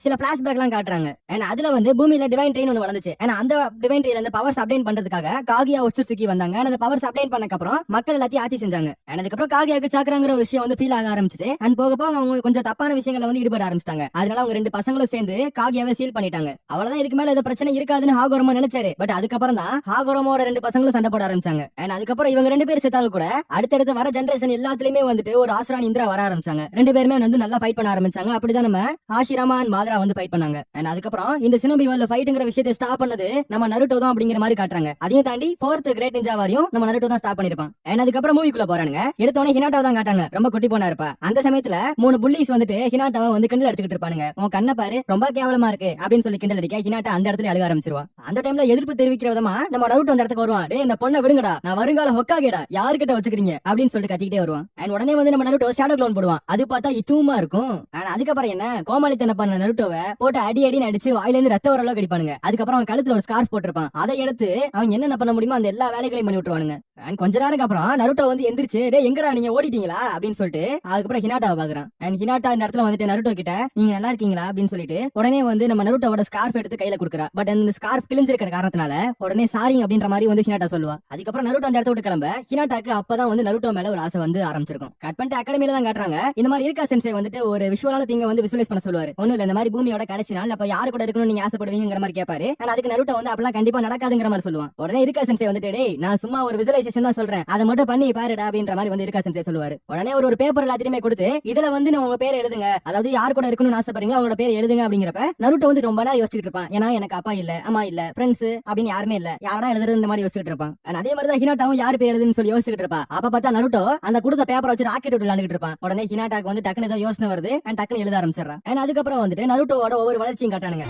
சில பிளாஷ்பேக் எல்லாம் காட்டுறாங்க. அதுல வந்து பூமியில டிவைன் ட்ரெயின் ஒன்று வளர்ந்துச்சு. அந்த டிவைன் ட்ரெயின்ல இருந்து பவர்ஸ் அப்டேட் பண்றதுக்காக காகியா ஒட்சுட்சுகி வந்தாங்க. அந்த பவர்ஸ் அப்டேட் பண்ணக்கு அப்புறம் மக்கள் எல்லாத்தையும் ஆட்சி செஞ்சாங்க. அதுக்கப்புறம் காகியாக்கு சாக்கராங்கிற ஒரு விஷயம் வந்து ஃபீல் ஆக ஆரம்பிச்சு. போக போக அவங்க கொஞ்சம் தப்பான விஷயங்களை வந்து ஈடுபட ஆரம்பிச்சிட்டாங்க. அதனால அவங்க 2 பசங்களும் சேர்ந்து காகியாவை சீல் பண்ணிட்டாங்க. அவ்வளவுதான், இதுக்கு மேல ஏதோ பிரச்சனை இருக்காதுன்னு ஹாகோரமா நினைச்சாரு. பட் அதுக்கப்புறம் தான் ஹாகோரமோட 2 பசங்களும் சண்டை போட ஆரம்பிச்சாங்க. அதுக்கப்புறம் இவங்க 2 பேர் சேர்த்தாலும் கூட அடுத்தடுத்து வர ஜெனரேஷன் எல்லாத்துலயுமே வந்துட்டு ஒரு ஆசுரான் இந்திரா வர ஆரம்பிச்சாங்க. 2 பேருமே வந்து நல்லா ஃபைட் பண்ண ஆரம்பிச்சாங்க. அப்படிதான் நம்ம ஆஷிராமா அண்ட் மாத்ரா வந்து ஃபைட் பண்ணாங்க. அதுக்கப்புறம் இந்த சினோபி வேர்ல்ட்ல ஃபைட்ங்கிற விஷயத்தை ஸ்டாப் பண்ணது நம்ம நருட்டோ தான் அப்படிங்கிற மாதிரி காட்டுறாங்க. அதையும் தாண்டி 4th கிரேட் நிஞ்சா வாரியும் நம்ம நருட்டோ தான் ஸ்டாப் பண்ணிருப்பான். அதுக்கப்புறம் மூவிக்குள்ள போறானுங்க. எடுத்தோடனே ஹினாட்டாவை தான் காட்டாங்க. ரொம்ப குட்டி போனா இருப்பா. அந்த சமயத்துல 3 புள்ளிஸ் வந்துட்டு ஹினாட்டாவை வந்து கிண்டல் எடுத்துக்கிட்டு இருப்பானுங்க. உன் கண்ணை பாரு, ரொம்ப கேவலமா இருக்கு அப்படின்னு சொல்லி கிண்டல் அடிக்க ஹினாட்டா அந்த இடத்துல அழுக ஆரம்பிச்சிருவா. அந்த டைம்ல எதிர்ப்பு தெரிவிக்கிற விதமா நம்ம நருட்டோ அந்த இடத்துக்கு வருவான். டேய், இந்த பொண்ணை விடுங்கடா, நான் வருங்கால ஹொக்காகேடா, யாருக்கிட்ட வச்சுக்கிறீங்க அப்படின்னு சொல்லிட்டு கத்திக்கிட்டே வருவான். உடனே வந்து நம்ம நருட்டோ ஷேடோ க்ளோன் போடுவான். அது பார்த்தா இதுவுமா இருக்கும். அதுக்கப்புறம் என்ன கோமாளித்தன பண்ண நருட்டோவை போட்டு அடி அடின்னு அடிச்சு வாயில இருந்து ரத்த வர அளவுக்கு அடிப்பானுங்க. அதுக்கப்புறம் அவன் கழுத்துல ஒரு ஸ்கார்ஃப் போட்டிருப்பான். அதை எடுத்து அவன் என்னென்ன பண்ண முடியுமோ அந்த எல்லா வேலைகளையும் பண்ணி விட்டுருவானுங்க. கொஞ்ச நேரம் அப்புறம் நருட்டோ வந்து எந்திரிச்சு, டேய் எங்கடா நீங்க ஓடிட்டீங்களா அப்படின்னு சொல்லிட்டு அதுக்கப்புறம் ஹினாட்டாவை பாக்குறான். ஹினாட்டா இந்த இடத்துல வந்துட்டு நருட்டோ கிட்ட நீங்க நல்லா இருக்கீங்களா அப்படின்னு சொல்லிட்டு உடனே வந்து நம்ம நருட்டோவோட ஸ்கார்ஃப் எடுத்து கையில கொடுக்குறா. பட் அந்த ஸ்கார்ஃப் கிழிஞ்சிருக்கிற காரணத்தினால உடனே சாரி அப்படின்ற மாதிரி வந்து ஹினாட்டா சொல்லுவா. அதுக்கப்புறம் நருட்டோ அந்த இடத்த விட்டு கிளம்ப ஹினாட்டாக்கு அப்பதான் வந்து நருட்டோ மேல ஒரு ஆசை வந்து ஆரம்பிச்சிருக்கும். கட் பண்ணிட்டு அகாடமியில தான் காட்டுறாங்க. இந்த மாதிரி இருக்கா சென்சே வந்துட்டு ஒரு விஷுவலான திங்க வந்து விசுவலைஸ் பண்ண சொல்லுவாரு. ஒண்ணும் இல்ல, இந்த மாதிரி பூமியோட கடைசி நாள் அப்ப யாரு கூட இருக்கணும்னு நீங்க ஆசைப்படுவீங்கிற மாதிரி கேட்பாரு. அதுக்கு நருட்டோ வந்து அப்பெல்லாம் கண்டிப்பா நடக்காதுங்கிற மாதிரி சொல்லுவான். உடனே இருக்கா சென்சே வந்துட்டு, டேய் நான் சும்மா ஒரு விசுவலைசேஷன் தான் சொல்றேன், அதை மட்டும் பண்ணி பாருடா அப்படின்ற மாதிரி வந்து இருக்கா சென்சே சொல்லுவாரு. உடனே ஒரு பேப்பர் எல்லாத்தையுமே கொடுத்து இதுல வந்து உங்க பேர் எழுதுங்க, அதாவது யார் கூட இருக்கணும்னு ஆசைப்படுறீங்க அவங்களோட பேர் எழுதுங்க அப்படிங்கிறப்ப நருட்டோ வந்து ரொம்ப நேரம் யோசிச்சுட்டு இருப்பான். ஏன்னா எனக்கு அப்பா இல்ல, அம்மா இல்ல, ஃப்ரெண்ட்ஸ் அப்படின்னு யாருமே இல்ல, யாரா எழுதுறது இந்த மாதிரி யோசிச்சுட்டு இருப்பான். அதே மாதிரி தான் ஹினாட்டாவும் யார் பேர் எழுதுன்னு சொல்லி யோசிச்சுட்டு இருப்பா. அப்ப பார்த்தா நருட்டோ அந்த கொடுத்த பேப்பரை வச்சு ராக்கெட் விட்டு விளையாண்டுட்டு இருப்பான். உடனே ஹினாட்டாக்கு வந்து டக்குனு ஏதோ யோசனை வருது. டக்குனு எழுத ஆரம்பிச்சிடறான். அதுக்கப்புறம் வந்துட்டு நருட்டோவோட ஒவ்வொரு வளர்ச்சியும் காட்டானுங்க.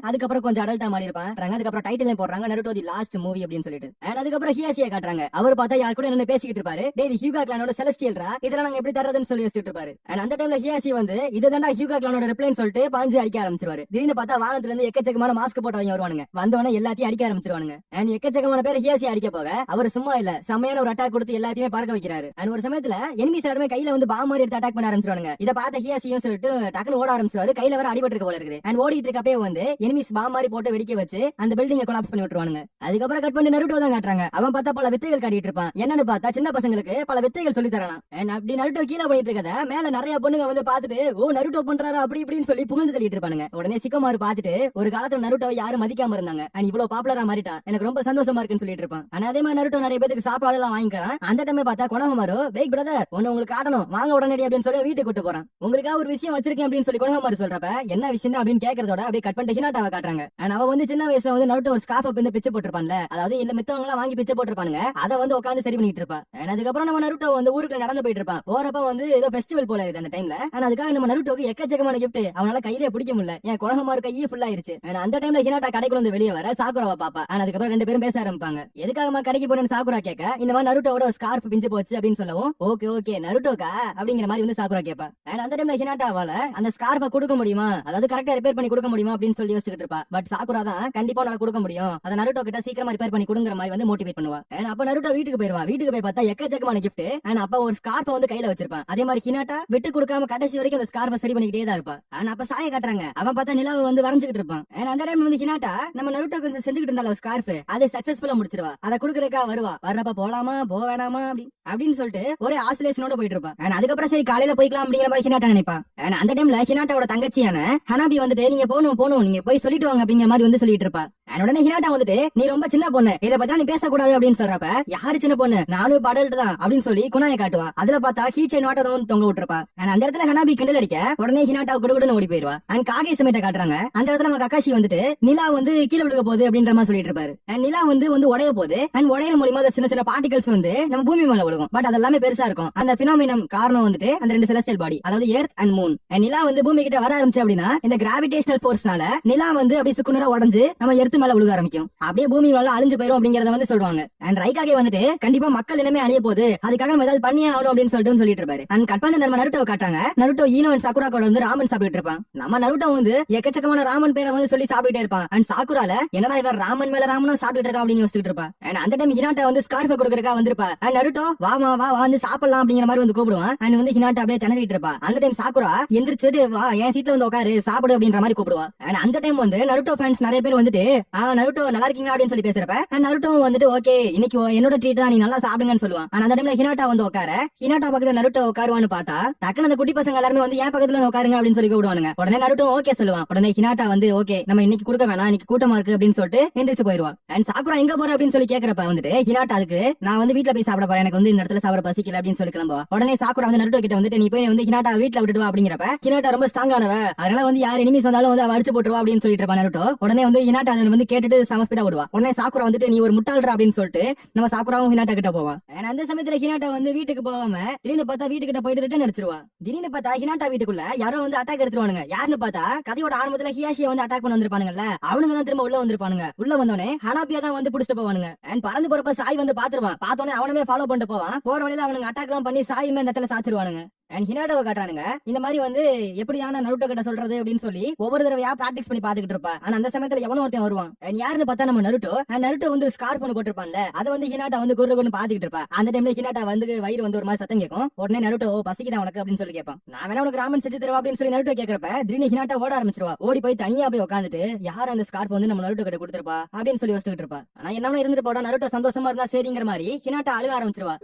அதுக்கப்புறம் கொஞ்சம் அடல்ட்டா மாறி இருப்பான். அதுக்கப்புறம் டைட்டில் போடுறாங்க நருட்டோ தி லாஸ்ட் மூவி அப்படின்னு சொல்லிட்டு. அதுக்கப்புறம் ஹியாசியை காட்டுறாங்க. அவர் பார்த்தா யார் கூட என்ன பேசிக்கிட்டு இருப்பாரு. டேய் ஹியூகா கிளானோட செலஸ்டியல்ரா, இதெல்லாம் நாங்க எப்படி தரதுன்னு சொல்லி யோசிச்சுட்டு இருப்பாரு. அந்த டைம்ல ஹியாசி வந்து இதுதான்டா ஹியூகா கிளானோட ரிப்ளைன்னு சொல்லிட்டு பாஞ்சு அடிக்க ஆரம்பிச்சிருவாரு. திடீர்னு பார்த்தா வானத்துல இருந்து எக்கச்சக்கமான மாஸ்க் போட்டவங்க வருவானுங்க. வந்தவன எல்லாத்தையும் அடிக்க ஆரம்பிச்சிருவானுங்க. எக்கச்சக்கமான பேர் ஹியாசி அடிக்க போக அவர் சும்மா இல்ல, செம்மையான ஒரு அட்டாக் கொடுத்து எல்லாத்தையுமே பார்க்க வைக்கிறாரு. ஒரு சமயத்துல எனிமீஸ் எல்லாருமே கையில வந்து பாம் மாதிரி எடுத்து அட்டாக் பண்ண ஆரம்பிச்சிருவானுங்க. இதை பார்த்த ஹியாசியும் சொல்லிட்டு டக்குனு ஓட ஆரம்பிச்சிருவாரு. கையில வர அடிபட்டு இருக்க போல இருக்குது. ஓடிட்டு இருக்கப்பே வந்து எனிமீஸ் பாம் மாதிரி போட்டு வெடிக்க வச்சு அந்த பில்டிங்கை கொலாப்ஸ் பண்ணி விட்டுருவானுங்க. அதுக்கப்புறம் கட் பண்ணி நருட்டோ தான் காட்டுறாங்க. அவன் பார்த்தா பல வித்தைகள் காட்டிட்டு இருப்பான். என்னன்னு பார்த்தா சின்ன பசங்களுக்கு பல வித்தைகள் சொல்லி தரானா. அப்படி நருட்டோ கீழே பண்ணிட்டு இருக்கத மேல நிறைய பொண்ணுங்க வந்து பார்த்துட்டு ஓ நருட்டோ பண்றாரு அப்படி இப்படின்னு சொல்லி புகழ்ந்து தள்ளிட்டு இருப்பானுங்க. உடனே சிக்கமாரு பார்த்துட்டு ஒரு காலத்துல நருட்டோவை யாரும் மதிக்காம இருந்தாங்க, இவ்வளவு பாப்புலரா மாறிட்டான், எனக்கு ரொம்ப சந்தோஷமா இருக்குன்னு சொல்லிட்டு இருப்பான். அதே மாதிரி நருட்டோ நிறைய பேருக்கு சாப்பாடு எல்லாம் வாங்கிக்கிறான். அந்த டைமே பார்த்தா கொனோஹமாரு வெயிட் பிரதர் ஒன்னு உங்களுக்கு காட்டணும் வாங்க உடனடி அப்படின்னு சொல்லி வீட்டுக்கு கூட்டு போறான். உங்களுக்காக ஒரு விஷயம் வச்சிருக்கேன் அப்படின்னு சொல்லி கொனோஹமாரு சொல்றப்ப என்ன விஷயம் அப்படின்னு கேட்கறதோட அப்படியே கட் பண்ணிட்டு ஹினாட்டாவை காட்டுறாங்க. அவ வந்து சின்ன வயசுல வந்து நருட்டோ ஒரு ஸ்கார்ஃப் வந்து பிச்சை போட்டுருப்பான்ல, அதாவது இந்த மித்தவங்க எல்லாம் வாங்கி பிச்சை போட்டுருப்பானுங்க, அதை வந்து உட்காந்து சரி பண்ணிட்டு இருப்பா. அதுக்கப்புறம் நம்ம நருட்டோ வந்து ஊருக்கு நடந்து போயிட்டு இருப்பான். போறப்ப வந்து ஏதோ ஃபெஸ்டிவல் போல இருக்கு அந்த டைம்ல. அதுக்காக நம்ம நருட்டோக்கு எக்கச்சக்கமான கிஃப்ட் அவனால கையிலே பிடிக்க முடியல. என் கொனோஹமாரு கையே ஃபுல் ஆயிருச்சு. அந்த டைம்ல ஹினாட்டா கடைக்குள்ள வந்து வெளியே வர சாக்குராவை பாப்பா. அதுக்கப்புறம் 2 பேரும் பேச ஆரம்பிப்பாங்க. எதுக்காக கடைக்கு போறேன்னு சாக்குரா கேட்க இந்த மாதிரி நருட்டோட ஸ்கார்ஃப் பிஞ்சு போச்சு அப்படின்னு சொல்லவும் ஓகே ஓகே நருட்டோக்கா அப்படிங்கிற மாதிரி வந்து சாக்குரா கேட்பா. அந்த டைம்ல ஹினாட்டாவால அந்த ஸ்கார்ஃபை கொடுக்க முடியுமா, அதாவது கரெக்டா ரிப்பேர் பண்ணி கொடுக்க முடியுமா அப்படின்னு சொல்லி யோசிச்சுட்டு இருப்பா. பட் சாக்குரா தான் கண்டிப்பா நான் கொடுக்க முடியும், அத நருட்டோ கிட்ட சீக்கிரமா ரிப்பேர் பண்ணி கொடுங்கிற மாதிரி வந்து மோட்டிவேட் பண்ணுவா. அப்ப நருட்டோ வீட்டுக்கு போயிருவான். வீட்டுக்கு போய் பார்த்தா எக்கச்சக்கமான கிஃப்ட். அப்ப ஒரு ஸ்கார்ஃபை வந்து கையில வச்சிருப்பான். அதே மாதிரி ஹினாட்டா விட்டு கொடுக்காம கடைசி வரைக்கும் அந்த ஸ்கார்ஃபை சரி பண்ணிக்கிட்டே தான் இருப்பா. அப்ப சாய காட்டுறாங்க. அவன் பார்த்தா நிலாவை வந்து வரைஞ்சுக்கிட்டு இருப்பான். அந்த டைம் வந்து ஹினாட்டா நம்ம நருட்டோ கொஞ்சம் செஞ்சுக்கிட்டு இருந்தால ஸ்கார்ஃப் அதை சக்சஸ்ஃபுல்லா முடிச்சிருவா. அதை கொடுக்கறக்கா வருவா. வர்றப்ப போலாமா போ வேணாமா அப்படின்னு சொல்லிட்டு ஒரே ஆசிலேஷனோட போயிட்டு இருப்பான். அதுக்கப்புறம் சரி காலையில போய்க்கலாம் அப்படிங்கிற மாதிரி ஹினாட்டா நினைப்பான். அந்த டைம்ல ஹினாட்டாவோட தங்கச்சியான ஹனாபி வந்துட்டு நீங்க போகணும் நீங்க போய் சொல்லிட்டு வாங்க அப்படிங்கிற மாதிரி வந்து சொல்லிட்டு இருப்பா. உடனே ஹினாட்டா வந்துட்டு நீ ரொம்ப சின்ன பொண்ணு, இதை பத்தி நீ பேசக்கூடாது அப்படின்னு சொல்றப்ப யாரு சின்ன பொண்ணு நானும் படல்ட்டு தான் அப்படின்னு சொல்லி குணாயை காட்டுவா. அதுல பார்த்தா கீச்சை நாட்டை வந்து தொங்க விட்டுருப்பா. அந்த இடத்துல ஹனாபி கிண்டல் அடிக்க உடனே ஹினாட்டா குடுகுடுன்னு ஓடி போயிருவா. காகே சமயத்தை காட்டுறாங்க. அந்த இடத்துல நம்ம கக்காஷி வந்துட்டு நிலா வந்து கீழே விழுக போகுது அப்படின்ற மாதிரி சொல்லிட்டு இருப்பாரு. நிலா வந்து உடைய போகுது. உடையிற மூலியமா சின்ன சின்ன பார்ட்டிகல்ஸ் வந்து நம்ம பூமி மேல விழுகும். பட் அதெல்லாமே பெருசா இருக்கும். அந்த பினாமினம் காரணம் வந்துட்டு அந்த 2 செலஸ்டியல் பாடி, அதாவது எர்த் அண்ட் மூன். நிலா வந்து பூமி கிட்ட வர ஆரம்பிச்சு அப்படின்னா இந்த கிராவிடேஷனல் போர்ஸ்னால நிலா வந்து அப்படி சுக்குநூறா உடஞ்சு நம்ம எர்த் மேல விழுக ஆரம்பிக்கும். அப்படியே பூமி மேல அழிஞ்சு போயிரும் அப்படிங்கறத வந்து சொல்லுவாங்க. அண்ட் ரைகாகே வந்துட்டு கண்டிப்பா மக்கள் இனமே அழிய போகுது, அதுக்காக நம்ம ஏதாவது பண்ணியே ஆகணும் அப்படின்னு சொல்லிட்டு இருப்பாரு. அண்ட் கட் பண்ண நம்ம நருட்டோ காட்டுறாங்க. நருட்டோ ஈனோ அண்ட் சாக்குரா கூட வந்து ராமன் சாப்பிட்டு இருப்பான். நம்ம நருட்டோ வந்து எக்கச்சக்கமான ராமன் பேரை வந்து சொல்லி சாப்பிட்டே இருப்பான். அண்ட் சாக்குரால என்னடா இவர் ராமன் மேல ராமனும் சாப்பிட்டு இருக்கா அப்படின்னு யோசிச்சுட்டு இருப்பா. அண்ட் அந்த டைம் ஹினாட்டா வந்து ஸ்கார்ஃபை கொடுக்கறதுக்காக வந்திருப்பா. அண்ட் நருட்டோ வா வந்து சாப்பிடலாம் அப்படிங்கிற மாதிரி வந்து கூப்பிடுவான். அண்ட் வந்து ஹினாட்டா அப்படியே திணறிட்டு இருப்பா. அந்த டைம் சாக்குரா எந்திரிச்சிட்டு வா என் சீட்ல வந்து உட்காரு சாப்பிடு அப்படின்ற மாதிரி கூப்பிடுவா. அண்ட் அந்த டைம் வந்து நருட்டோ ஃபேன்ஸ் நிறைய பேர் வந்துட்டு நருட்டோ நல்லா இருக்கீங்க அப்படின்னு சொல்லி பேசுறப்ப நருட்டோ வந்துட்டு ஓகே இன்னைக்கு என்னோட ட்ரீட் தான், நீ நல்லா சாப்பிடுங்கன்னு சொல்லுவான். ஆனா அந்த டைம்ல ஹினாட்டா வந்து உட்கார ஹினாட்டா பக்கத்துல நருட்டோ உட்காருவான்னு பார்த்தா டக்குனு அந்த குட்டி பசங்க எல்லாருமே வந்து என் பக்கத்துல உட்காருங்க அப்படின்னு சொல்லி கூப்பிடுவானுங்க. உடனே நருட்டோ ஓகே சொல்லுவான். உடனே ஹினாட்டா வந்து ஓகே நம்ம இன்னைக்கு கொடுக்க வேணாம், இன்னைக்கு கூட்டமா இருக்கு அப்படின்னு சொல்லிட்டு எந்திரிச்சு போயிருவா. அண்ட் சாக்குரா எங்க போற அப்படின்னு சொல்லி கேக்குறப்ப வந்துட்டு ஹினாட்டா அதுக்கு நான் வந்து வீட்டுல போய் சாப்பிட போறேன், எனக்கு வந்து இந்த இடத்துல சாப்பிட பசிக்கல அப்படின்னு சொல்லி கிளம்புவா. உடனே சாக்குரா வந்து நருட்டோ கிட்ட வந்துட்டு நீ போய் வந்து ஹினாட்டா வீட்டுல விட்டுட்டு வா அப்படிங்கிறப்ப ஹினாட்டா ரொம்ப ஸ்ட்ராங்கானவ, அதனால வந்து யார் எனிமீஸ் வந்தாலும் வந்து அவ அடிச்சு போட்டுருவா அப்படின்னு சொல்லிட்டு இருப்பா நருட்டோ. உடனே வந்து ஹினாட்டா அதை வந்து கேட்டுட்டு சமஸ்பீடா விடுவா. உடனே சாக்குரா வந்துட்டு நீ ஒரு முட்டாள்றா அப்படின்னு சொல்லிட்டு நம்ம சாக்குராவும் ஹினாட்டா கிட்ட போவா. அந்த சமயத்துல ஹினாட்டா வந்து வீட்டுக்கு போகாம திடீர்னு பார்த்தா வீட்டுக்கிட்ட போயிட்டு ரிட்டர்ன் அடிச்சிருவா. திடீர்னு பார்த்தா ஹினாட்டா வீட்டுக்குள்ள யாரோ வந்து அட்டாக் எடுத்துருவானுங்க. யாருன்னு பார்த்தா கதையோட ஆரம்பத்துல ஹியாஷியை வந்து அட்டாக் பண்ண வந்திருப்பானுங்கல்ல, அவனுங்க தான் திரும்ப உள்ள வந்திருப்பானுங்க. உள்ள வந்தோடனே ஹனாபியா தான் வந்து புடிச்சிட்டு போவானுங்க. அண்ட் பறந்து போறப்ப சாய் வந்து பாத்துருவான். பார்த்தோன்னே அவனுமே ஃபாலோ பண்ணிட்டு போவான். போற வழியில அவனுங்க அட்டாக் எல்லாம் பண்ணி சாயுமே அந்த இடத்துல சாச்சிருவானுங்க. அண்ட் ஹினாட்டாவை காட்டுறானுங்க. இந்த மாதிரி வந்து எப்படியான நருட்டோ கிட்ட சொல்றது அப்படின்னு சொல்லி ஒவ்வொரு தடவையா பிராக்டிஸ் பண்ணி பாத்துக்கிட்டு இருப்பா. ஆனா அந்த சமயத்துல எவனோ ஒருத்தன் வருவான். யாருன்னு பார்த்தா நம்ம நருட்டோ. நருட்டோ வந்து ஸ்கார்ஃப் ஒன்று போட்டிருப்பான்ல, அதை வந்து ஹினாட்டா வந்து குரு பாத்துக்கிட்டு இருப்பா. அந்த டைம்ல ஹினாட்டா வந்து வயிறு வந்து ஒரு மாதிரி சத்தம் கேட்கும். உடனே நருட்டோ பசிக்குதான் உனக்கு அப்படின்னு சொல்லி கேட்பான். நான் வேணா உனக்கு ராமன் செஞ்சு தருவா அப்படின்னு சொல்லி நருட்டோ கேட்கறப்ப திடீர்னு ஹினாட்டா ஓட ஆரம்பிச்சிருவா. ஓடி போய் தனியா போய் உட்காந்துட்டு யார் அந்த ஸ்கார்ஃப் வந்து நம்ம நருட்டோ கிட்ட கொடுத்துருப்பா அப்படின்னு சொல்லி யோசிச்சுட்டு இருப்பா. ஆனா என்ன இருந்துட்டு போடா நருட்டோ சந்தோஷமா இருந்தா சரிங்கிற மாதிரி ஹினாட்டா அழுக ஆரம்பிச்சிருவா.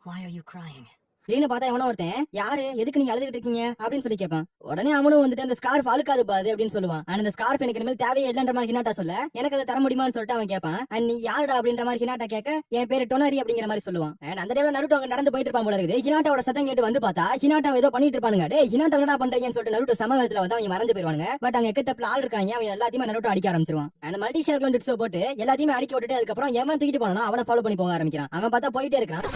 Why are you crying? திடீர்னு பார்த்தா எவனோ ஒருத்தன் யாரு எதுக்கு நீங்க அழுதுகிட்டு இருக்கீங்க அப்படின்னு சொல்லி கேட்பான். உடனே அவனும் வந்துட்டு அந்த ஸ்கார்ஃப் அழுக்காது பாது அப்படின்னு சொல்லுவான். அந்த ஸ்கார்ஃப் எனக்கு இனிமேல் தேவையே இல்லைன்ற மாதிரி ஹினாட்டா சொல்ல எனக்கு அதை தர முடியுமான்னு சொல்லிட்டு அவன் கேட்பான். அண்ட் நீ யாருடா அப்படின்ற மாதிரி ஹினாட்டா கேட்க என் பேரு டொனாரி அப்படிங்கிற மாதிரி சொல்லுவான். அந்த டைம்ல நருட்டோ அங்க நடந்து போயிட்டு இருப்பான் போல இருக்குது. ஹினாட்டாவோட சத்தம் கேட்டு வந்து பார்த்தா ஹினாட்டா ஏதோ பண்ணிட்டு இருப்பானுங்க. டே ஹினாட்டா என்னடா பண்றீங்கன்னு சொல்லிட்டு நருட்டோ சமவத்துல வந்து அவங்க மறைஞ்சு போயிருவாங்க. பட் அங்க எக்கத்தப்பல ஆள் இருக்காங்க. அவன் எல்லாத்தையுமே நருட்டோ அடிக்க ஆரம்பிச்சிருவான். அந்த மல்டி ஷேர் டிட்ஸோ போட்டு எல்லாத்தையுமே அடிக்க விட்டுட்டு அதுக்கப்புறம் எவன் தூக்கிட்டு போனானோ அவனை ஃபாலோ பண்ணி போக ஆரம்பிக்கிறான். அவன் பார்த்தா போயிட்டே இருக்கான்.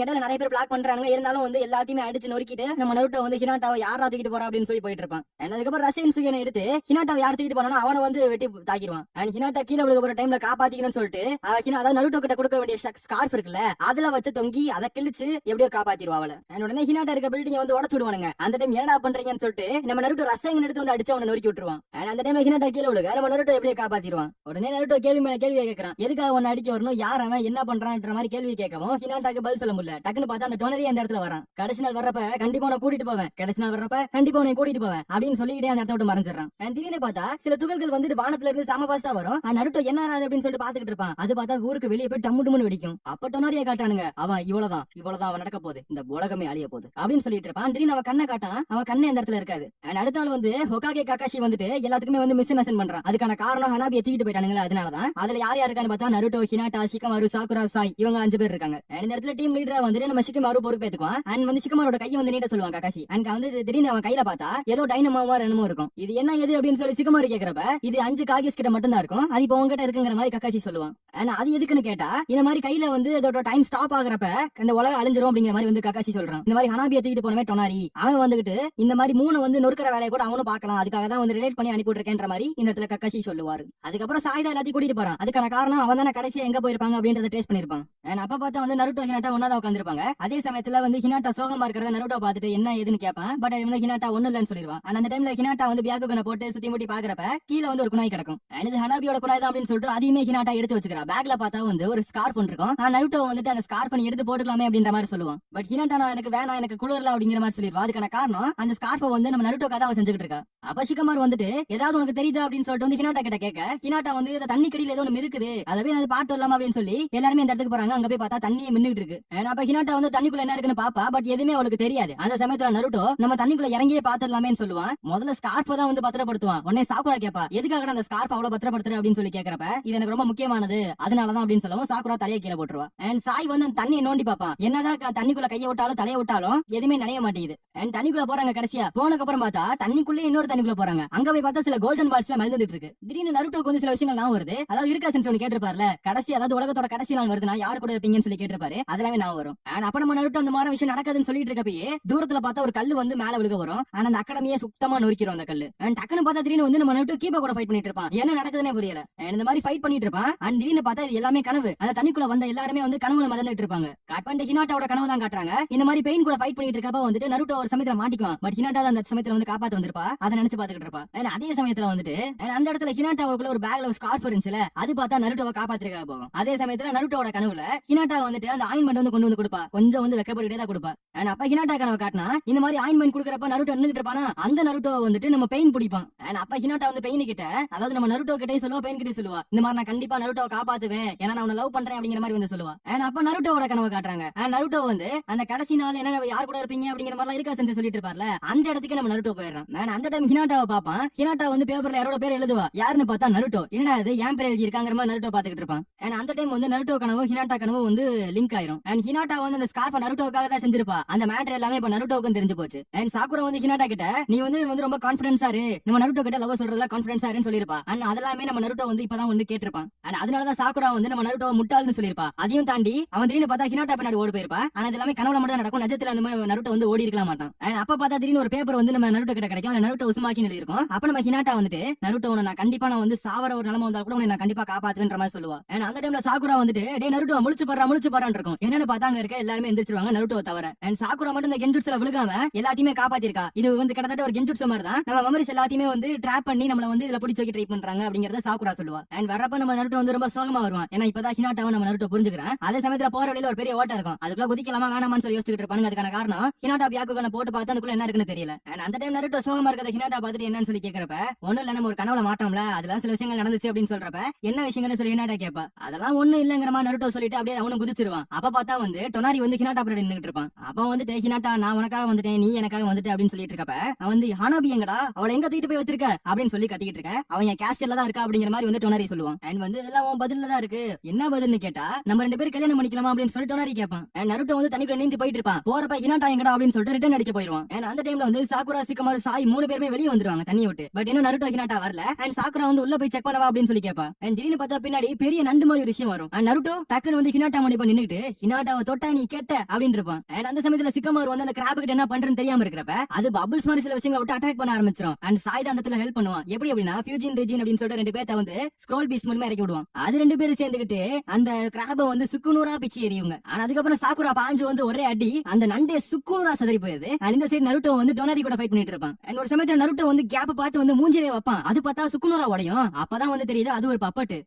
இடையில நிறைய பேர் பிளாக் பண்றாங்க. இருந்தாலும் வந்து எல்லாத்தையுமே அடிச்சு நொறுக்கிட்டு நம்ம நருட்டோ வந்து ஹினாட்டாவை யாரா தூக்கிட்டு போறா அப்படின்னு சொல்லி போயிட்டு இருப்பான். அதுக்கப்புறம் ரஷ்யன் சுகனை எடுத்து ஹினாட்டாவை யார் தூக்கிட்டு போனானோ அவனை வந்து வெட்டி தாக்கிடுவான். அண்ட் ஹினாட்டா கீழே விழுக போற டைம்ல காப்பாத்திக்கணும்னு சொல்லிட்டு அதாவது நருட்டோ கிட்ட கொடுக்க வேண்டிய ஸ்கார்ஃப் இருக்குல்ல அதுல வச்சு தொங்கி அதை கிழிச்சு எப்படியோ காப்பாத்திடுவா அவளை. உடனே ஹினாட்டா இருக்க பில்டிங் வந்து உடச்சு விடுவானுங்க. அந்த டைம் என்னடா பண்றீங்கன்னு சொல்லிட்டு நம்ம நருட்டோ ரஷ்யன் எடுத்து வந்து அடிச்சு அவனை நொறுக்கி விட்டுருவான். அந்த டைம்ல ஹினாட்டா கீழே விழுக நம்ம நருட்டோ எப்படியோ காப்பாத்திடுவான். உடனே நருட்டோ கேள்வி மேல கேள்வியை கேட்கறான். எதுக்காக ஒன்னு அடிக்க வரணும், யார் அவன் என்ன பண்றான்ற மாதிரி கேள்வி கேட்கவும் ஹினாட்டாக்கு பதில் சொல்ல முடியல. டக்குன்னு பார்த்தா அந்த டொனரி அந்த இடத்துல வரான். கடைசி நாள் வர்றப்ப கண்டிப்பா உன்னை கூட்டிட்டு போவேன், கடைசி நாள் வர்றப்ப கண்டிப்பா உன்னை கூட்டிட்டு போவேன் அப்படின்னு சொல்லிக்கிட்டே அந்த இடத்த விட்டு மறைஞ்சிடறான். திடீர்னு பார்த்தா சில துகள்கள் வந்துட்டு வானத்துல இருந்து சம பாஸ்டா வரும். நருட்டோ என்ன ஆகுது அப்படின்னு சொல்லிட்டு பாத்துக்கிட்டு இருப்பான். அது பார்த்தா ஊருக்கு வெளியே போய் டம்மு டும்னு வெடிக்கும். அப்ப டொனரியா காட்டானுங்க. அவன் இவ்வளவுதான் அவன் நடக்க போகுது, இந்த உலகமே அழிய போகுது அப்படின்னு சொல்லிட்டு இருப்பான். திடீர்னு அவன் கண்ணை காட்டான். அவன் கண்ணே அந்த இடத்துல இருக்காது. அடுத்த நாள் வந்து ஹொகாகே ககாஷி வந்துட்டு எல்லாத்துக்குமே வந்து மிஸ்இன்ஃபர்மேஷன் பண்றான். அதுக்கான காரணம் ஹனாபியை தூக்கிட்டு போயிட்டானுங்களா, அதனாலதான். அதுல யார் இருக்கான்னு பார்த்தா Naruto, Hinata, Shikamaru, Sakura, Sai இவங்க 5 பேர் இருக்காங்க. இந்த இடத்துல டீம் லீடரா வந்துட்டு நம்ம ஷிகமாரு பொறுப்பேத்துக்குவான். அண்ட் வந்து ஷிகமாரோட கையை வந்து நீட்ட சொல்லுவான் ககாஷி. அண்ட் வந்து திடீர்னு அவன் கையில பார்த்தா ஏதோ டைனமோவா என்னமோ இருக்கும். இது என்ன எது அப்படின்னு சொல்லி ஷிகமாரு கேக்குறப்ப இது 5 காகிஸ் கிட்ட மட்டும் தான் இருக்கும், அது இப்போ உங்ககிட்ட இருக்குங்கிற மாதிரி ககாஷி சொல்லுவான். அது எதுக்குன்னு கேட்டா இந்த மாதிரி கையில வந்து அதோட டைம் ஸ்டாப் ஆகுறப்ப அந்த உலகம் அழிஞ்சிரும் அப்படிங்கிற மாதிரி வந்து ககாஷி சொல்றான். இந்த மாதிரி ஹனாபியை தூக்கிட்டு போனவே டொனாரி அவன் வந்துகிட்டு இந்த மாதிரி 3 வந்து நொறுக்கிற வேலையை கூட அவனும் பார்க்கலாம், அதுக்காக தான் வந்து ரிலேட் பண்ணி அனுப்பி விட்டுருக்கேன்ற மாதிரி இந்த இடத்துல ககாஷி சொல்லுவாரு. அதுக்கப்புறம் சாய்தா எல்லாத்தையும் கூட்டிட்டு போறான். அதுக்கான காரணம் அவன் தானே கடைசியா எங்க போயிருப்பாங்க அப்படின்றத டேஸ்ட் பண்ணிருப்பான். அப்ப பார்த்தா வந்து நருட்டோ ஹினாட்டா ஒன்னாதான் உட்காந்துருப்பாங்க. அதே சமயத்துல வந்து ஹினாட்டா சோகமா இருக்கிறத நருட்டோ பார்த்துட்டு என்ன ஏதுன்னு கேட்பான். பட் ஹினாட்டா ஒண்ணு இல்லன்னு சொல்லிடுவான். அந்த டைம்ல ஹினாட்டா வந்து பியாக்குகனை போட்டு சுத்தி முட்டி பாக்குறப்ப கீழே வந்து ஒரு குனாய் கிடக்கும். இது ஹனாபியோட குனாய் தான் அப்படின்னு சொல்லிட்டு அதையுமே ஹினாட்டா எடுத்து வச்சுக்கிறா. பேக்ல பார்த்தா வந்து ஒரு ஸ்கார்ஃப் இருக்கும். நருட்டோ வந்துட்டு அந்த ஸ்கார்ஃப் பண்ணி எடுத்து போட்டுக்கலாமே அப்படின்ற மாதிரி சொல்லுவான். பட் ஹினாட்டா எனக்கு வேணாம், எனக்கு குளிரல அப்படிங்கிற மாதிரி சொல்லிடுவா. அதுக்கான காரணம் அந்த ஸ்கார்ஃபை வந்து நம்ம நருட்டோக்காக தான் அவன் செஞ்சுக்கிட்டு இருக்கா. அப்ப ஷிகமாரு வந்துட்டு ஏதாவது உனக்கு தெரியுதா அப்படின்னு சொல்லிட்டு வந்து ஹினாட்டா கிட்ட கேட்க ஹினாட்டா வந்து தண்ணி கடியில ஏதோ ஒண்ணு இருக்குது, அதவே அது பாட்டு வரலாமா அப்படின்னு சொல்லி எல்லாருமே இந்த இடத்துக்கு போறாங்க. போறாங்க. அங்க போய் பார்த்தா தண்ணியே மின்னுட்டு இருக்கு. அப்ப ஹினாட்டா வந்து தண்ணிக்குள்ள என்ன இருக்குன்னு பாப்பா. பட் எதுவுமே அவளுக்கு தெரியாது. அந்த சமயத்துல நருட்டோ நம்ம தண்ணிக்குள்ள இறங்கியே பாத்துடலாமேன்னு சொல்லுவான். முதல்ல ஸ்கார்ஃப் தான் வந்து பத்திரப்படுத்துவான். உடனே சாக்குரா கேப்பா, எதுக்காக அந்த ஸ்கார்ஃப் அவ்வளவு பத்திரப்படுத்துற அப்படின்னு சொல்லி கேக்குறப்ப, இது எனக்கு ரொம்ப முக்கியமானது அதனாலதான் அப்படின்னு சொல்லவும் சாக்குரா தலையை கீழே போட்டுருவா. அண்ட் சாய் வந்து அந்த தண்ணியை நோண்டி பாப்பான். என்னதான் தண்ணிக்குள்ள கையை விட்டாலும் தலையை விட்டாலும் எதுவுமே நனைய மாட்டேங்குது. அண்ட் தண்ணிக்குள்ள போறாங்க. கடைசியா போனதுக்கு அப்புறம் பார்த்தா தண்ணிக்குள்ளே இன்னொரு தண்ணிக்குள்ள போறாங்க. அங்க போய் பார்த்தா சில கோல்டன் பால்ஸ் மறந்துட்டு இருக்கு. திடீர்னு நருட்டோக்கு வந்து சில விஷயங்கள் நான் வருது. அதாவது இருக்காசன் சொல்லி கேட்டிருப்பார்ல, கடைசி அதாவது உலகத்தோட கடைசி நாள் வருதுன்னா யாரு கூட இருப்பீங்கன்னு சொல்லி கேட்டிருப்பாரு. அதெல்லாமே நான் வரும். அப்ப நம்ம நருட்டோ அந்த மாதிரி விஷயம் நடக்காதுன்னு சொல்லிட்டு இருக்கப்பயே தூரத்துல பார்த்தா ஒரு கல்லு வந்து மேல விழுக வரும். ஆனா அந்த அகாடமியே சுத்தமா நொறுக்கிறோம் அந்த கல்லு. அண்ட் டக்குன்னு பார்த்தா திடீர்னு வந்து நம்ம நருட்டோ கீபா கூட ஃபைட் பண்ணிட்டு இருப்பான். என்ன நடக்குதுன்னே புரியல. இந்த மாதிரி ஃபைட் பண்ணிட்டு இருப்பான். அண்ட் திடீர்னு பார்த்தா இது எல்லாமே கனவு. அந்த தண்ணிக்குள்ள வந்த எல்லாருமே வந்து கனவுல மறந்துட்டு இருப்பாங்க. கட் பண்ணிட்டு ஹினாட்டாவோட கனவு தான் காட்டுறாங்க. இந்த மாதிரி பெயின் கூட ஃபைட் பண்ணிட்டு இருக்கப்ப வந்துட்டு நருட்டோ ஒரு சமயத்துல மாட்டிக்குவான். பட் ஹினாட்டா அந்த சமயத்துல வந்து காப்பாத்து வந்திருப்பா. அதை நினைச்சு பாத்துக்கிட்டு இருப்பா. அதே சமயத்துல வந்துட்டு அந்த இடத்துல ஹினாட்டாவுக்குள்ள ஒரு பேக்ல ஒரு ஸ்கார்ஃப் இருந்துச்சுல, அது பார்த்தா நருட்டோவை காப்பாத்திருக்காக போகும். அதே சமயத்துல நருட்டோட கனவுல ஹினாட்டா வந்துட்டு அந்த ஆயின்மெண்ட் வந்து கொண்டு வந்து கொடுப்பா. கொஞ்சம் வந்து வெக்கப்பட்டுட்டே தான் கொடுப்பா. அப்ப ஹினாட்டா கனவு காட்டினா இந்த மாதிரி ஆயின்மெண்ட் கொடுக்கறப்ப நருட்டோ நின்னுட்டு இருப்பானா, அந்த நருட்டோ வந்துட்டு நம்ம பெயின் பிடிப்பான். அப்ப ஹினாட்டா வந்து பெயின் கிட்ட, அதாவது நம்ம நருட்டோ கிட்டே சொல்லுவா, பெயின் கிட்டே சொல்லுவா, இந்த மாதிரி நான் கண்டிப்பா நருட்டோவை காப்பாத்துவேன், ஏன்னா நான் உன்னை லவ் பண்றேன் அப்படிங்கிற மாதிரி வந்து சொல்லுவா. அப்ப நருட்டோவோட கனவு காட்டுறாங்க. நருட்டோ வந்து அந்த கடைசி நாள் என்ன யார் கூட இருப்பீங்க அப்படிங்கிற மாதிரி இருக்கா சென்ஸ் சொல்லிட்டு இருப்பார்ல, அந்த இடத்துக்கு நம்ம நருட்டோ போயிடுறான். அந்த டைம் ஹினாட்டாவை பாப்பான். ஹினாட்டா வந்து பேப்பர்ல யாரோட பேர் எழுதுவா. யாருன்னு பார்த்தா நருட்டோ. என்னடா இது என் பேர் எழுதி இருக்காங்கிற மாதிரி நருட்டோ பாத்துக்கிட்டு இருப்பான். அந்த டைம் வந்து நருட்டோ கனவு ஹினாட்டா கனவு வந்து லிங்க் ஆயிரும். ஹினாட்டா வந்து அந்த ஸ்கார்ஃப நருட்டோவுக்காக தான் செஞ்சிருப்பா. அந்த மேட்டர் எல்லாமே இப்ப நருட்டோவுக்கும் தெரிஞ்சு போச்சு. சாக்குரா வந்து ஹினாட்டா கிட்ட நீ வந்து ரொம்ப கான்ஃபிடன்ஸா இரு, நம்ம நருட்டோ கிட்ட லவ் சொல்றதுல கான்ஃபிடன்ஸா இருன்னு சொல்லிருப்பா. அதெல்லாமே நம்ம நருட்டோ வந்து இப்பதான் வந்து கேட்டிருப்பான். அதனாலதான் சாக்குரா வந்து நம்ம நருட்டோவை முட்டாள்னு சொல்லிருப்பா. அதையும் தாண்டி அவன் திடீர்னு பார்த்தா ஹினாட்டா பின்னாடி ஓடி போயிருப்பா. ஆனா இது எல்லாமே கனவுல மட்டும் நடக்கும். நிஜத்துல அந்த மாதிரி நருட்டோ வந்து ஓடி இருக்க மாட்டான். அப்ப பார்த்தா திடீர்னு ஒரு பேப்பர் வந்து நம்ம நருட்டோ கிட்ட கிடைக்கும். அந்த நருட்டோ உசுமாக்கி எழுதி இருக்கும். அப்ப நம்ம ஹினாட்டா வந்துட்டு நருட்டோ நான் கண்டிப்பா நான் வந்து சாவர ஒரு நிலைமை வந்தா கூட நான் கண்டிப்பா காப்பாத்துவேன்ற மாதிரி சொல்லுவா. அந்த டைம்ல சாக்குரா வந்துட்டு டே நருட்டோ முழிச்சு பாறான்னு இருக்கும். என்னன்னு பார்த்தா அங்க இருக்க எல்லாருமே எந்திரிச்சிருவாங்க நருட்டோ தவிர. சாக்குரா மட்டும் இந்த கென்ஜுட்ஸ்ல விழுகாம எல்லாத்தையுமே காப்பாத்திருக்கா. இது வந்து கிட்டத்தட்ட ஒரு கென்ஜுட்ஸ் மாதிரி தான். நம்ம மெமரிஸ் எல்லாத்தையுமே வந்து ட்ராப் பண்ணி நம்மள வந்து இதுல பிடிச்சு வைக்க ட்ரை பண்றாங்க அப்படிங்கறத சாக்குரா சொல்லுவா. வரப்ப நம்ம நருட்டோ வந்து ரொம்ப சோகமா வருவான். ஏன்னா இப்பதான் ஹினாட்டாவை நம்ம நருட்டோ புரிஞ்சுக்கிறேன். அதே சமயத்துல போற வழியில ஒரு பெரிய ஓட்டம் இருக்கும். அதுக்குள்ள குதிக்கலாமா வேணாமான்னு சொல்லி யோசிச்சுட்டு இருப்பாங்க. அதுக்கான காரணம் ஹினாட்டா பியாக்குகான போட்டு பார்த்து அதுக்குள்ள என்ன இருக்குன்னு தெரியல. அந்த டைம் நருட்டோ சோகமா இருக்கிறத ஹினாட்டா பார்த்துட்டு என்னன்னு சொல்லி கேக்குறப்ப, ஒண்ணு இல்ல நம்ம ஒரு கனவுல மாட்டோம்ல, அதுல சில விஷயங்கள் நடந்துச்சு அப்படின்னு சொல்றப்ப என்ன விஷயங்கள்னு சொல்லி ஹினாட்டா கேப்பா. அதெல்லாம் ஒண்ணு இல்லங்கிற மாதிரி நருட்டோ சொல்லிட்டு அப்படியே அவனும் குதிச்சிருவான். அப்ப பார்த்தா வந்து டொனாரி வந்து ஹினாட்டா பின்னாடி நின்னுட்டு இருப்பான். அப்ப வந்துட்டு ஹினாட்டா நான் உனக்காக வந்துட்டேன், நீ எனக்காக வந்துட்டு அப்படின்னு சொல்லிட்டு இருக்கப்ப அவன் வந்து ஹானாபி எங்கடா, அவளை எங்க தூக்கிட்டு போய் வச்சிருக்க அப்படின்னு சொல்லி கத்திக்கிட்டு இருக்க. அவன் என் கேஸ்டல்ல தான் இருக்கா அப்படிங்கிற மாதிரி வந்து டொனாரி சொல்லுவான். அண்ட் வந்து இதெல்லாம் உன் பதில்ல தான் இருக்கு, என்ன பதில்னு கேட்டா நம்ம ரெண்டு பேரும் கல்யாணம் பண்ணிக்கலாமா அப்படின்னு சொல்லி டொனாரி கேட்பான். நருட்டோ வந்து தனிக்குள்ள நீந்தி போயிட்டு இருப்பான். போறப்ப ஹினாட்டா எங்கடா அப்படின்னு சொல்லிட்டு ரிட்டர்ன் அடிக்க போயிருவான். அந்த டைம்ல வந்து சாக்குரா சிக்கமாரு சாய் மூணு பேருமே வெளியே வந்துருவாங்க தண்ணி விட்டு. பட் இன்னும் நருட்டோ ஹினாட்டா வரல. அண்ட் சாக்குரா வந்து உள்ள போய் செக் பண்ணவா அப்படின்னு சொல்லி கேட்பா. திடீர்னு பார்த்தா பின்னாடி பெரிய நண்டு மாதிரி ஒரு விஷயம் வரும். நருட்டோ டக்குன்னு வந்து ஹினாட்டா மணி பண்ணி நின்னுட்டு ஹினாட்டாவை தொட்டா நீ கேட்ட அப்படின்னு இருப்பான். அந்த சமயத்துல சிக்கமாரு வந்து அந்த கிராப் கிட்ட என்ன பண்றேன்னு தெரியாம இருக்கிறப்ப அது பபிள்ஸ் மாதிரி சில விஷயங்களை விட்டு அட்டாக் பண்ண ஆரம்பிச்சிடும். அண்ட் சாய் தான் அந்த ஹெல்ப் பண்ணுவான். எப்படி அப்படின்னா ஃபியூஜின் ரெஜின் அப்படின்னு சொல்லிட்டு ரெண்டு பேர்த்த வந்து ஸ்க்ரோல் பீஸ்ட் மூலமா இறக்கி விடுவான். அது ரெண்டு பேரும் சேர்ந்துக்கிட்டு அந்த கிராப வந்து சுக்குநூறா பிச்சு எறியுங்க. ஆனா அதுக்கப்புறம் சாக்குரா பாஞ்சு வந்து ஒரே அடி அந்த நண்டே சுக்குநூறா சதறி போயிருது. இந்த சைடு நருட்டோ வந்து டொனாரி கூட ஃபைட் பண்ணிட்டு இருப்பான். ஒரு சமயத்துல நருட்டோ வந்து கேப் பார்த்து வந்து மூஞ்சிலே வைப்பான். அது பார்த்தா சுக்குநூறா உடையும். அப்பதான் வந்து தெரியுது அது ஒரு பப்பட்டு.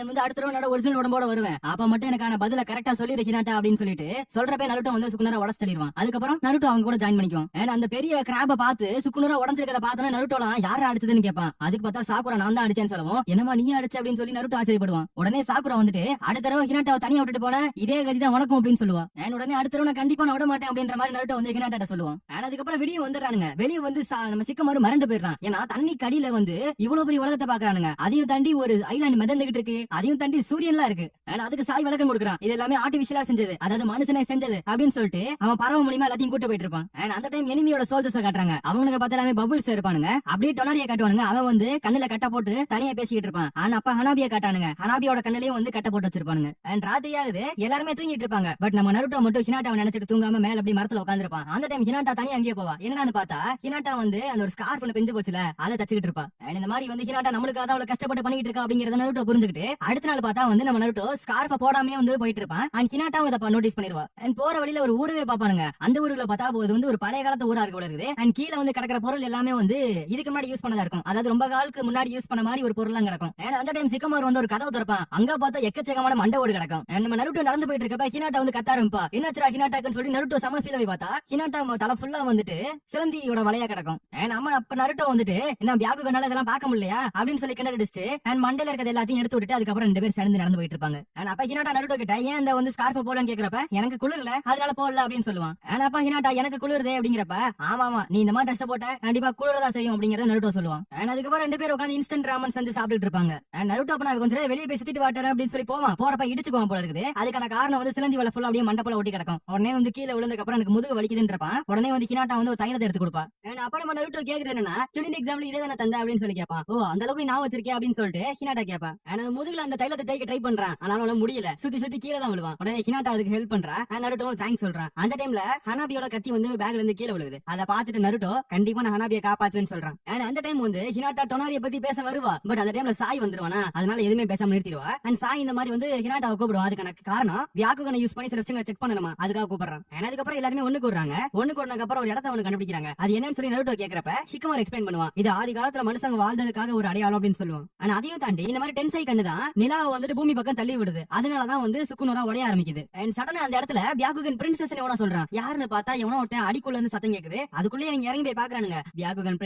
வந்து அடுத்த தடவை ஒரிஜினல் உடம்போட வருவேன், அப்ப மட்டும் எனக்கான பதில கரெக்டா சொல்லி ஹினாட்டா அப்படின்னு சொல்லிட்டு சொல்றப்ப நருட்டோ வந்து சுக்குநூறா உடச்சு தள்ளிடுவான். அதுக்கப்புறம் நருட்டோ அவங்க கூட ஜாயின் பண்ணிக்குவான். அந்த பெரிய கிராப பார்த்து சுக்குநூறா உடஞ்சிருக்கத பார்த்தோன்னா நருட்டோலாம் யாரா அடிச்சதுன்னு கேட்பான். அதுக்கு பார்த்தா சாக்குரா நான் தான் அடிச்சேன்னு சொல்லவும் என்னமா நீ அடிச்ச அப்படின்னு சொல்லி நருட்டோ ஆச்சரியப்படுவான். உடனே சாக்குரா வந்துட்டு அடுத்த தடவை ஹினாட்டாவை தனியா விட்டுட்டு போன இதே கதிதான் உனக்கும் அப்படின்னு சொல்லுவான். உடனே அடுத்த தடவை கண்டிப்பா நான் விட மாட்டேன் அப்படின்ற மாதிரி நருட்டோ வந்து ஹினாட்டா சொல்லுவான். அதுக்கப்புறம் வெளியே வந்துடுறானுங்க. வெளியே வந்து நம்ம சிக்கமாரு மறந்து போயிடறான். ஏன்னா தண்ணி கடியில வந்து இவ்வளவு பெரிய உலகத்தை பாக்குறானுங்க. அதையும் தாண்டி ஒரு ஐலாண்ட் மிதந்துகிட்டு இருக்கு, அதையும் தாண்டி சூரியன்லாம் இருக்கு. அதுக்கு சாய் விளக்கம் கொடுக்குறான். இது எல்லாமே ஆர்டிபிஷியலா செஞ்சது, அதாவது மனுஷனே செஞ்சது அப்படின்னு சொல்லிட்டு அவன் பறவை மூலியமா எல்லாத்தையும் கூட்டு போயிட்டு இருப்பான். அந்த டைம் எனிமியோட சோல்ஜர்ஸ் காட்டுறாங்க. அவனுக்கு பார்த்து எல்லாமே பபுள்ஸ் இருப்பானுங்க. அப்படியே டொனாரியை காட்டுவானுங்க. அவன் வந்து கண்ணுல கட்ட போட்டு தனியா பேசிக்கிட்டு இருப்பான். ஆனா அப்ப ஹனாபியை காட்டானுங்க. ஹனாபியோட கண்ணுலயும் வந்து கட்ட போட்டு வச்சிருப்பானுங்க. ராத்திரி ஆகுது, எல்லாருமே தூங்கிட்டு இருப்பாங்க. பட் நம்ம நருட்டோ மட்டும் ஹினாட்டாவை நினைச்சிட்டு தூங்காம மேல அப்படி மரத்துல உட்காந்துருப்பான். அந்த டைம் ஹினாட்டா தனியா அங்கேயே போவா. என்னன்னு பார்த்தா ஹினாட்டா வந்து அந்த ஒரு ஸ்கார்ஃப் ஒண்ணு பிஞ்சு போச்சுல, அதை தச்சுக்கிட்டு இருப்பா. இந்த மாதிரி வந்து ஹினாட்டா நம்மளுக்காக அவ்வளவு கஷ்டப்பட்டு பண்ணிட்டு இருக்கா அப்படிங்கறத நருட்டோ புரிஞ்சுக்கிட்டு அடுத்த நாள் பார்த்தா வந்து நம்ம நருட்டோ ஸ்கார்ஃப போடாமே வந்து போயிட்டு இருப்பான். அண்ட் ஹினாட்டாவும் இதை நோட்டீஸ் பண்ணிடுவா. அண்ட் போற வழியில ஒரு ஊரவே பாப்பானுங்க. அந்த ஊருக்குள்ள பார்த்தா போது வந்து ஒரு பழைய காலத்து ஊரா இருக்கு இருக்குது. அண்ட் கீழே வந்து கிடக்கிற பொருள் எல்லாமே வந்து இதுக்கு முன்னாடி யூஸ் பண்ணதா இருக்கும். அதாவது ரொம்ப காலுக்கு முன்னாடி யூஸ் பண்ண மாதிரி ஒரு பொருள் கிடக்கும். அந்த டைம் சிக்கமார் வந்து ஒரு கதவு திறப்பான். அங்க பார்த்தா எக்கச்சக்கமான மண்டை ஓடு கிடக்கும். நம்ம நருட்டோ நடந்து போயிட்டு இருக்கப்ப ஹினாட்டா வந்து கத்த ஆரம்பிப்பா. என்னாச்சுரா ஹினாட்டாக்குன்னு சொல்லி நருட்டோ சமஸ்பீல போய் பார்த்தா ஹினாட்டா தலை ஃபுல்லா வந்துட்டு சிலந்தியோட வலையா கிடக்கும். நம்ம அப்ப நருட்டோ வந்துட்டு என்ன பியாக்குனால இதெல்லாம் பார்க்க முடியலையா அப்படின்னு சொல்லி கிணடிச்சுட்டு அண்ட் மண்டையில இருக்கிறது எல்லாத்தையும் எடுத்து விட்டுட்டு அதுக்கப்புறம் ரெண்டு பேரும் சேர்ந்து நடந்து போயிட்டு இருப்பாங்க. அப்ப ஹினாட்டா நருட்டோ கிட்ட ஏன் இந்த வந்து ஸ்கார்ஃப் போடலன்னு கேக்குறப்ப எனக்கு குளிர்ல அதனால போடல அப்படின்னு சொல்லுவான். ஆனாப்பா ஹினாட்டா எனக்கு குளிருதே அப்படிங்கிறப்ப ஆமா நீ இந்த மாதிரி ட்ரெஸ் போட்ட கண்டிப்பா குளிரதான் செய்யும் அப்படிங்கறத நருட்டோ சொல்லுவான். அதுக்கப்புறம் ரெண்டு பேரும் உட்காந்து இன்ஸ்டன்ட் ராமன் செஞ்சு சாப்பிட்டு இருப்பாங்க. நருட்டோ அப்ப நான் கொஞ்சம் வெளியே போய் சுத்திட்டு வாட்டேன் அப்படின்னு சொல்லி போவான். போறப்ப இடிச்சுக்குவான் போல இருக்குது. அதுக்கான காரணம் வந்து சிலந்தி வலை ஃபுல்லா அப்படியே மண்டை போல ஒட்டி கிடக்கும். உடனே வந்து கீழே விழுந்ததுக்கு அப்புறம் எனக்கு முதுகு வலிக்குதுன்றப்பான். உடனே வந்து ஹினாட்டா வந்து ஒரு தைலத்தை எடுத்து கொடுப்பா. அப்ப நம்ம நருட்டோ கேக்குறது என்னன்னா யூனிட் எக்ஸாம்ல இதே தானே தந்த அப்படின்னு சொல்லி கேட்பான். ஓ அந்த அளவுக்கு நான் வச்சிருக்கேன் அப்படின்னு சொல்லிட்டு ஹினாட்டா கேட்பான். முதுகுல அந்த தைலத்தை தேய்க்க ட்ரை பண்றான். ஆனாலும் முடியல. சுத்தி சுத்தி கீழே தான் விழுவான். உடனே ஹினாட்டா அதுக்கு ஹெல்ப் பண்றா. நருட்டோ தேங்க்ஸ் சொல்றான். அந்த டைம்ல ஹனாபியோட கத்தி வந்து பேக்ல இருந்து கீழே விழுகுது. அதை பார்த்துட்டு நருட்டோ கண்டிப்பா நான் ஹனாபியை காப்பாத்துவேன்னு சொல்றான். அந்த டைம் வந்து ஹினாட்டா டொனாரிய பத்தி பேச வருவா. பட் அந்த டைம்ல சாய் வந்துருவானா, அதனால எதுவுமே பேசாம நிறுத்திடுவா. அண்ட் சாய் இந்த மாதிரி வந்து ஹினாட்டாவை கூப்பிடுவான். அதுக்கான காரணம் வியாக்குகனை யூஸ் பண்ணி சில விஷயங்களை செக் பண்ணணுமா, அதுக்காக கூப்பிடுறான். அதுக்கப்புறம் எல்லாருமே ஒண்ணு கூடுறாங்க. ஒண்ணு கூடனதுக்கு அப்புறம் ஒரு இடத்த அவனு கண்டுபிடிக்கிறாங்க. அது என்னன்னு சொல்லி நருட்டோ கேக்குறப்ப ஷிகமாரு எக்ஸ்பிளைன் பண்ணுவான். இது ஆதி காலத்துல மனுஷங்க வாழ்ந்ததுக்காக ஒரு அடையாளம் அப்படின்னு சொல்லுவான். ஆனா அதையும் தாண்டி இந்த மாதிரி டென்சை கண்ணு தான் நிலாவை வந்துட்டு பூமி பக்கம் தள்ளி விடுது. அதனாலதான் வந்து சுக்குநூறா உடைய ஆரம்பிக்குது. அண்ட் சடனா அந்த இடத்துல வியாக்குகன் பிரின்சஸ் எவனோ சொல்றான். யாருன்னு பார்த்தா எவனோ ஒருத்தன் அடிக்குள்ள இருந்து சத்தம் கேக்குது. அதுக்குள்ளே அவங்க இறங்கி போய் பாக்குறானுங்க. வியாக்குகன்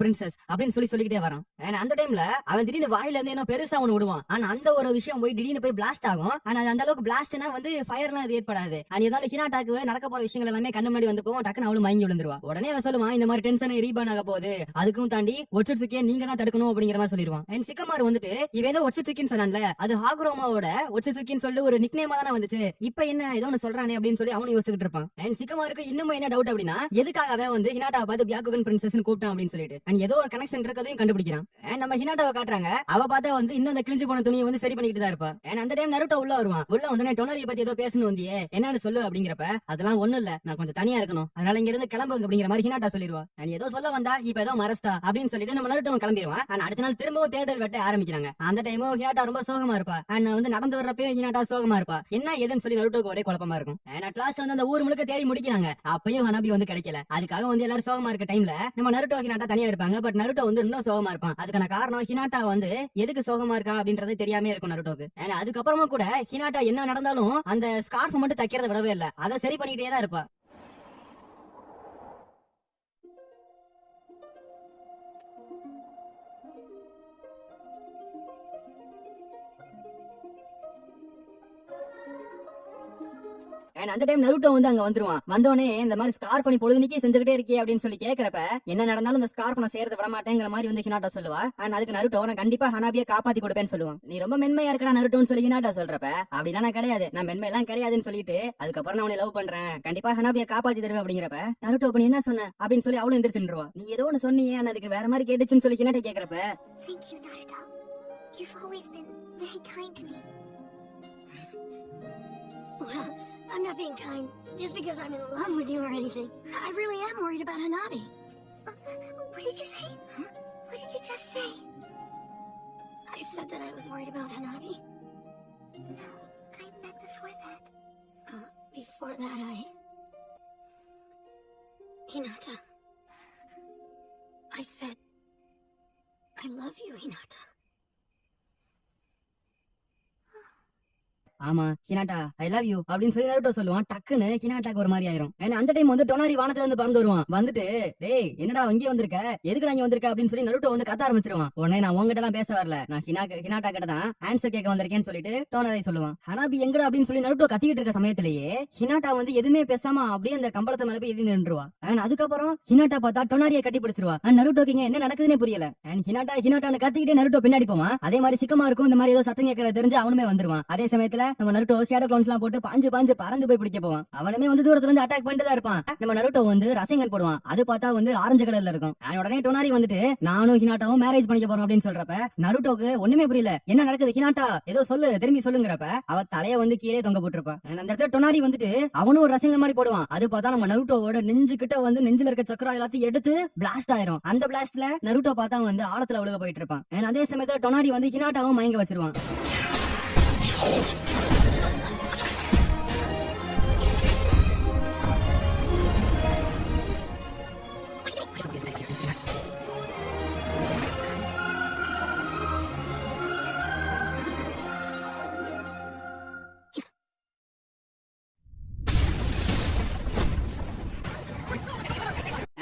பிரின்சஸ் அப்படின்னு சொல்லிக்கிட்டே வரான். அந்த டைம்ல அவன் திடீர்னு வாயில இருந்து என்ன பெருசா அவனு விடுவான். ஆனா அந்த ஒரு விஷயம் போய் திடீர்னு போய் பிளாஸ்ட் ஆகும். ஆனா அந்த அளவுக்கு பிளாஸ்ட்னா வந்து ஃபயர்லாம் அது ஏற்படாது. ஏதாவது ஹினாட்டாக்கு நடக்க போற விஷயங்கள் எல்லாமே கண்ணு முன்னாடி வந்து போகும். டக்குன்னு அவளு மயங்கி விழுந்துருவா. உடனே அவன் சொல்லுவான் இந்த மாதிரி டென்ஷன் ரீபர்ன் ஆக போகுது. அதுக்கும் தாண்டி ஒட்சுட்சுக்கியை நீங்க தான் தடுக்கணும் அப்படிங்கிற மாதிரி சொல்லிடுவான். அண்ட் சிக்கமார் வந்துட்டு இவன் ஏதோ ஒட்சுட்சுக்கின்னு சொன்னான்ல, அது ஹாகுரோமாவோட ஒட்சுட்சுக்கின்னு சொல்லி ஒரு நிக்நேமா தானே வந்துச்சு. இப்ப என்ன ஏதோ ஒன்னு சொல்றானே அப்படின்னு சொல்லி அவனும் யோசிச்சுட்டு இருப்பான். அண்ட் சிக்கமாருக்கு இன்னும் என்ன டவுட் அப்படின்னா எதுக்காக அவன் வந்து ஹினாட்டாவை பார்த்து வியாக்குகன் பிரின்சஸ் கூப்பிட்டான் அப்படின்னு சொல்லிட்டு அண்ட் ஏதோ ஒரு கனெக்ஷன் இருக்கதையும் கண்டுபிடிக்கிறான். அண்ட் நம்ம ஹினாட்டாவை காட்டுறாங்க. அவ பார்த்தா வந்து இன்னும் அந்த கிழிஞ்சு போன துணியை வந்து சரி பண்ணிட்டு தான் இருப்பா. அண்ட் அந்த டைம் நருட்டோ உள்ள வருவான். உள்ள வந்து டொனாரியை பத்தி ஏதோ பேசணும் வந்தியே, என்னன்னு சொல்லு அப்படிங்கிறப்ப அதெல்லாம் ஒண்ணும் இல்ல, நான் கொஞ்சம் தனியா இருக்கணும், அதனால இங்க இருந்து கிளம்புங்க அப்படிங்கிற மாதிரி ஹினாட்டா சொல்லிடுவா. அண்ட் ஏதோ சொல்ல வந்தா இப்ப ஏதோ மரஸ்டா அப்படின்னு சொல்லிட்டு நம்ம நருட்டோ கிளம்பிடுவான். ஆனா அடுத்த நாள் திரும்பவும் தேடல் வெட்ட ஆரம்பிக்கிறாங்க. அந்த டைமும் ஹினாட்டா ரொம்ப சோகமா இருப்பா. அண்ட் வந்து நடந்து வர்றப்பயும் ஹினாட்டா சோகமா இருப்பா. என்ன ஏதுன்னு சொல்லி நருட்டோக்கு ஒரே குழப்பமா இருக்கும். அண்ட் லாஸ்ட் வந்து அந்த ஊர் முழுக்க தேடி முடிக்கிறாங்க. அப்பயும் ஹனாபி வந்து கிடைக்கல. அதுக்காக வந்து எல்லாரும் சோகமா இருக்க டைம்ல நம்ம நருட்டோ ஹினாட்டா தனியா இருப்பாங்க. பட் நருட்டோ வந்து இன்னும் சோகமா இருப்பான். அதுக்கான காரணம் ஹினாட்டா வந்து எதுக்கு சோகமா இருக்கா அப்படின்றது தெரியாம இருக்கும் நருட்டோக்கு. அதுக்கப்புறமா கூட ஹினாட்டா என்ன நடந்தாலும் அந்த ஸ்கார்ஃப் மட்டும் தைக்கிறத விடவே இல்ல, அதை சரி பண்ணிக்கிட்டே தான் இருப்பா. அந்த டைம் நருட்டோ வந்து அங்க வந்துருவான். வந்தோடனே இந்த மாதிரி ஸ்கார்ஃப் பண்ணி பொழுதுனிக்கே செஞ்சுக்கிட்டே இருக்கே அப்படின்னு சொல்லி கேக்குறப்ப என்ன நடந்தாலும் இந்த ஸ்கார்ஃப் நான் சேர்த்து விட மாட்டேங்கிற மாதிரி வந்து ஹினாட்டா சொல்லுவா. அண்ட் அதுக்கு நருட்டோ நான் கண்டிப்பா ஹனாபியை காப்பாத்தி கொடுப்பேன்னு சொல்லுவான். நீ ரொம்ப மென்மையா இருக்கா நருட்டோன்னு சொல்லி ஹினாட்டா சொல்றப்ப அப்படிலாம் நான் கிடையாது, நான் மென்மை எல்லாம் கிடையாதுன்னு சொல்லிட்டு அதுக்கப்புறம் நான் உன்னை லவ் பண்றேன், கண்டிப்பா ஹனாபியை காப்பாத்தி தருவேன் அப்படிங்கிறப்ப நருட்டோ பண்ணி என்ன சொன்ன அப்படின்னு சொல்லி அவளும் எந்திரிச்சுருவா. நீ ஏதோ ஒன்னு சொன்னியே, அதுக்கு வேற மாதிரி கேட்டுச்சுன்னு சொல்லி Hinata கேக்குறப்ப Thank you, Naruto. You've always been very kind to me. Well, I'm not being kind just because I'm in love with you or anything. I really am worried about Hanabi. What did you say? Huh? What did you just say? I said that I was worried about Hanabi. No, I meant before that. Before that Hinata. I said, I love you, Hinata. ஆமா Hinata I love you அப்படின்னு சொல்லி Naruto சொல்லுவான். டக்குன்னு ஹினாட்டாக்கு ஒரு மாதிரி ஆயிரும். அந்த time வந்து டொனாரி வானத்துல இருந்து பறந்து வருவான். வந்துட்டு டேய் என்னடா இங்கே வந்திருக்க, எதுக்கு இங்க வந்திருக்க அப்படின்னு சொல்லி நருட்டோ வந்து கத்த ஆரம்பிச்சிருவான். உடனே நான் உங்ககிட்ட எல்லாம் பேச வரல, நான் ஹினாட்டா கிட்ட தான் ஆன்சர் கேட்க வந்திருக்கேன்னு சொல்லிட்டு டொனாரி சொல்லுவான். ஹனாபி எங்கடா அப்படின்னு சொல்லி நருட்டோ கத்திக்கிட்டு இருக்க சமயத்திலேயே ஹினாட்டா வந்து எதுவுமே பேசாம அப்படியே அந்த கம்பளத்தை மேல போய் ஏறி நின்றுவா. அதுக்கப்புறம் ஹினாட்டா பார்த்தா டொனாரியை கட்டி பிடிச்சிருவா. நருட்டோக்கு இங்க என்ன நடக்குதுன்னே புரியல. ஹினாட்டான்னு கத்திக்கிட்டே நருட்டோ பின்னாடி போவான். அதே மாதிரி சிக்கமா இருக்கும். இந்த மாதிரி ஏதோ சத்தம் கேட்கறது தெரிஞ்சு அவனுமே வந்துருவான். அதே சமயத்துல நம்ம நருட்டோ ஷேடோ க்ளவுன்ஸ் எல்லாம் போட்டு பாஞ்சு பறந்து போய் பிடிக்க போவான். அவனுமே வந்து தூரத்துல இருந்து அட்டாக் பண்ணிட்டு தான் இருப்பான். நம்ம நருட்டோ வந்து ரசங்கன் போடுவான். அது பார்த்தா வந்து ஆரஞ்சு கலர்ல இருக்கும். உடனே டொனாரி வந்துட்டு நானும் ஹினாட்டாவும் மேரேஜ் பண்ணிக்க போறோம் அப்படின்னு சொல்றப்ப நருட்டோக்கு ஒண்ணுமே புரியல. என்ன நடக்குது ஹினாட்டா, ஏதோ சொல்லு, திரும்பி சொல்லுங்கிறப்ப அவ தலைய வந்து கீழே தொங்க போட்டுருப்பான். அந்த இடத்துல டொனாரி வந்துட்டு அவனும் ஒரு ரசங்கன் மாதிரி போடுவான். அது பார்த்தா நம்ம நருட்டோவோட நெஞ்சு கிட்ட வந்து நெஞ்சில இருக்க சக்கரம் எல்லாத்தையும் எடுத்து பிளாஸ்ட் ஆயிரும். அந்த பிளாஸ்ட்ல நருட்டோ பார்த்தா வந்து ஆழத்துல விழுக போயிட்டு இருப்பான். அதே சமயத்துல டொனாரி வந்து ஹினாட்டாவும் மயங்க வச்சிருவான்.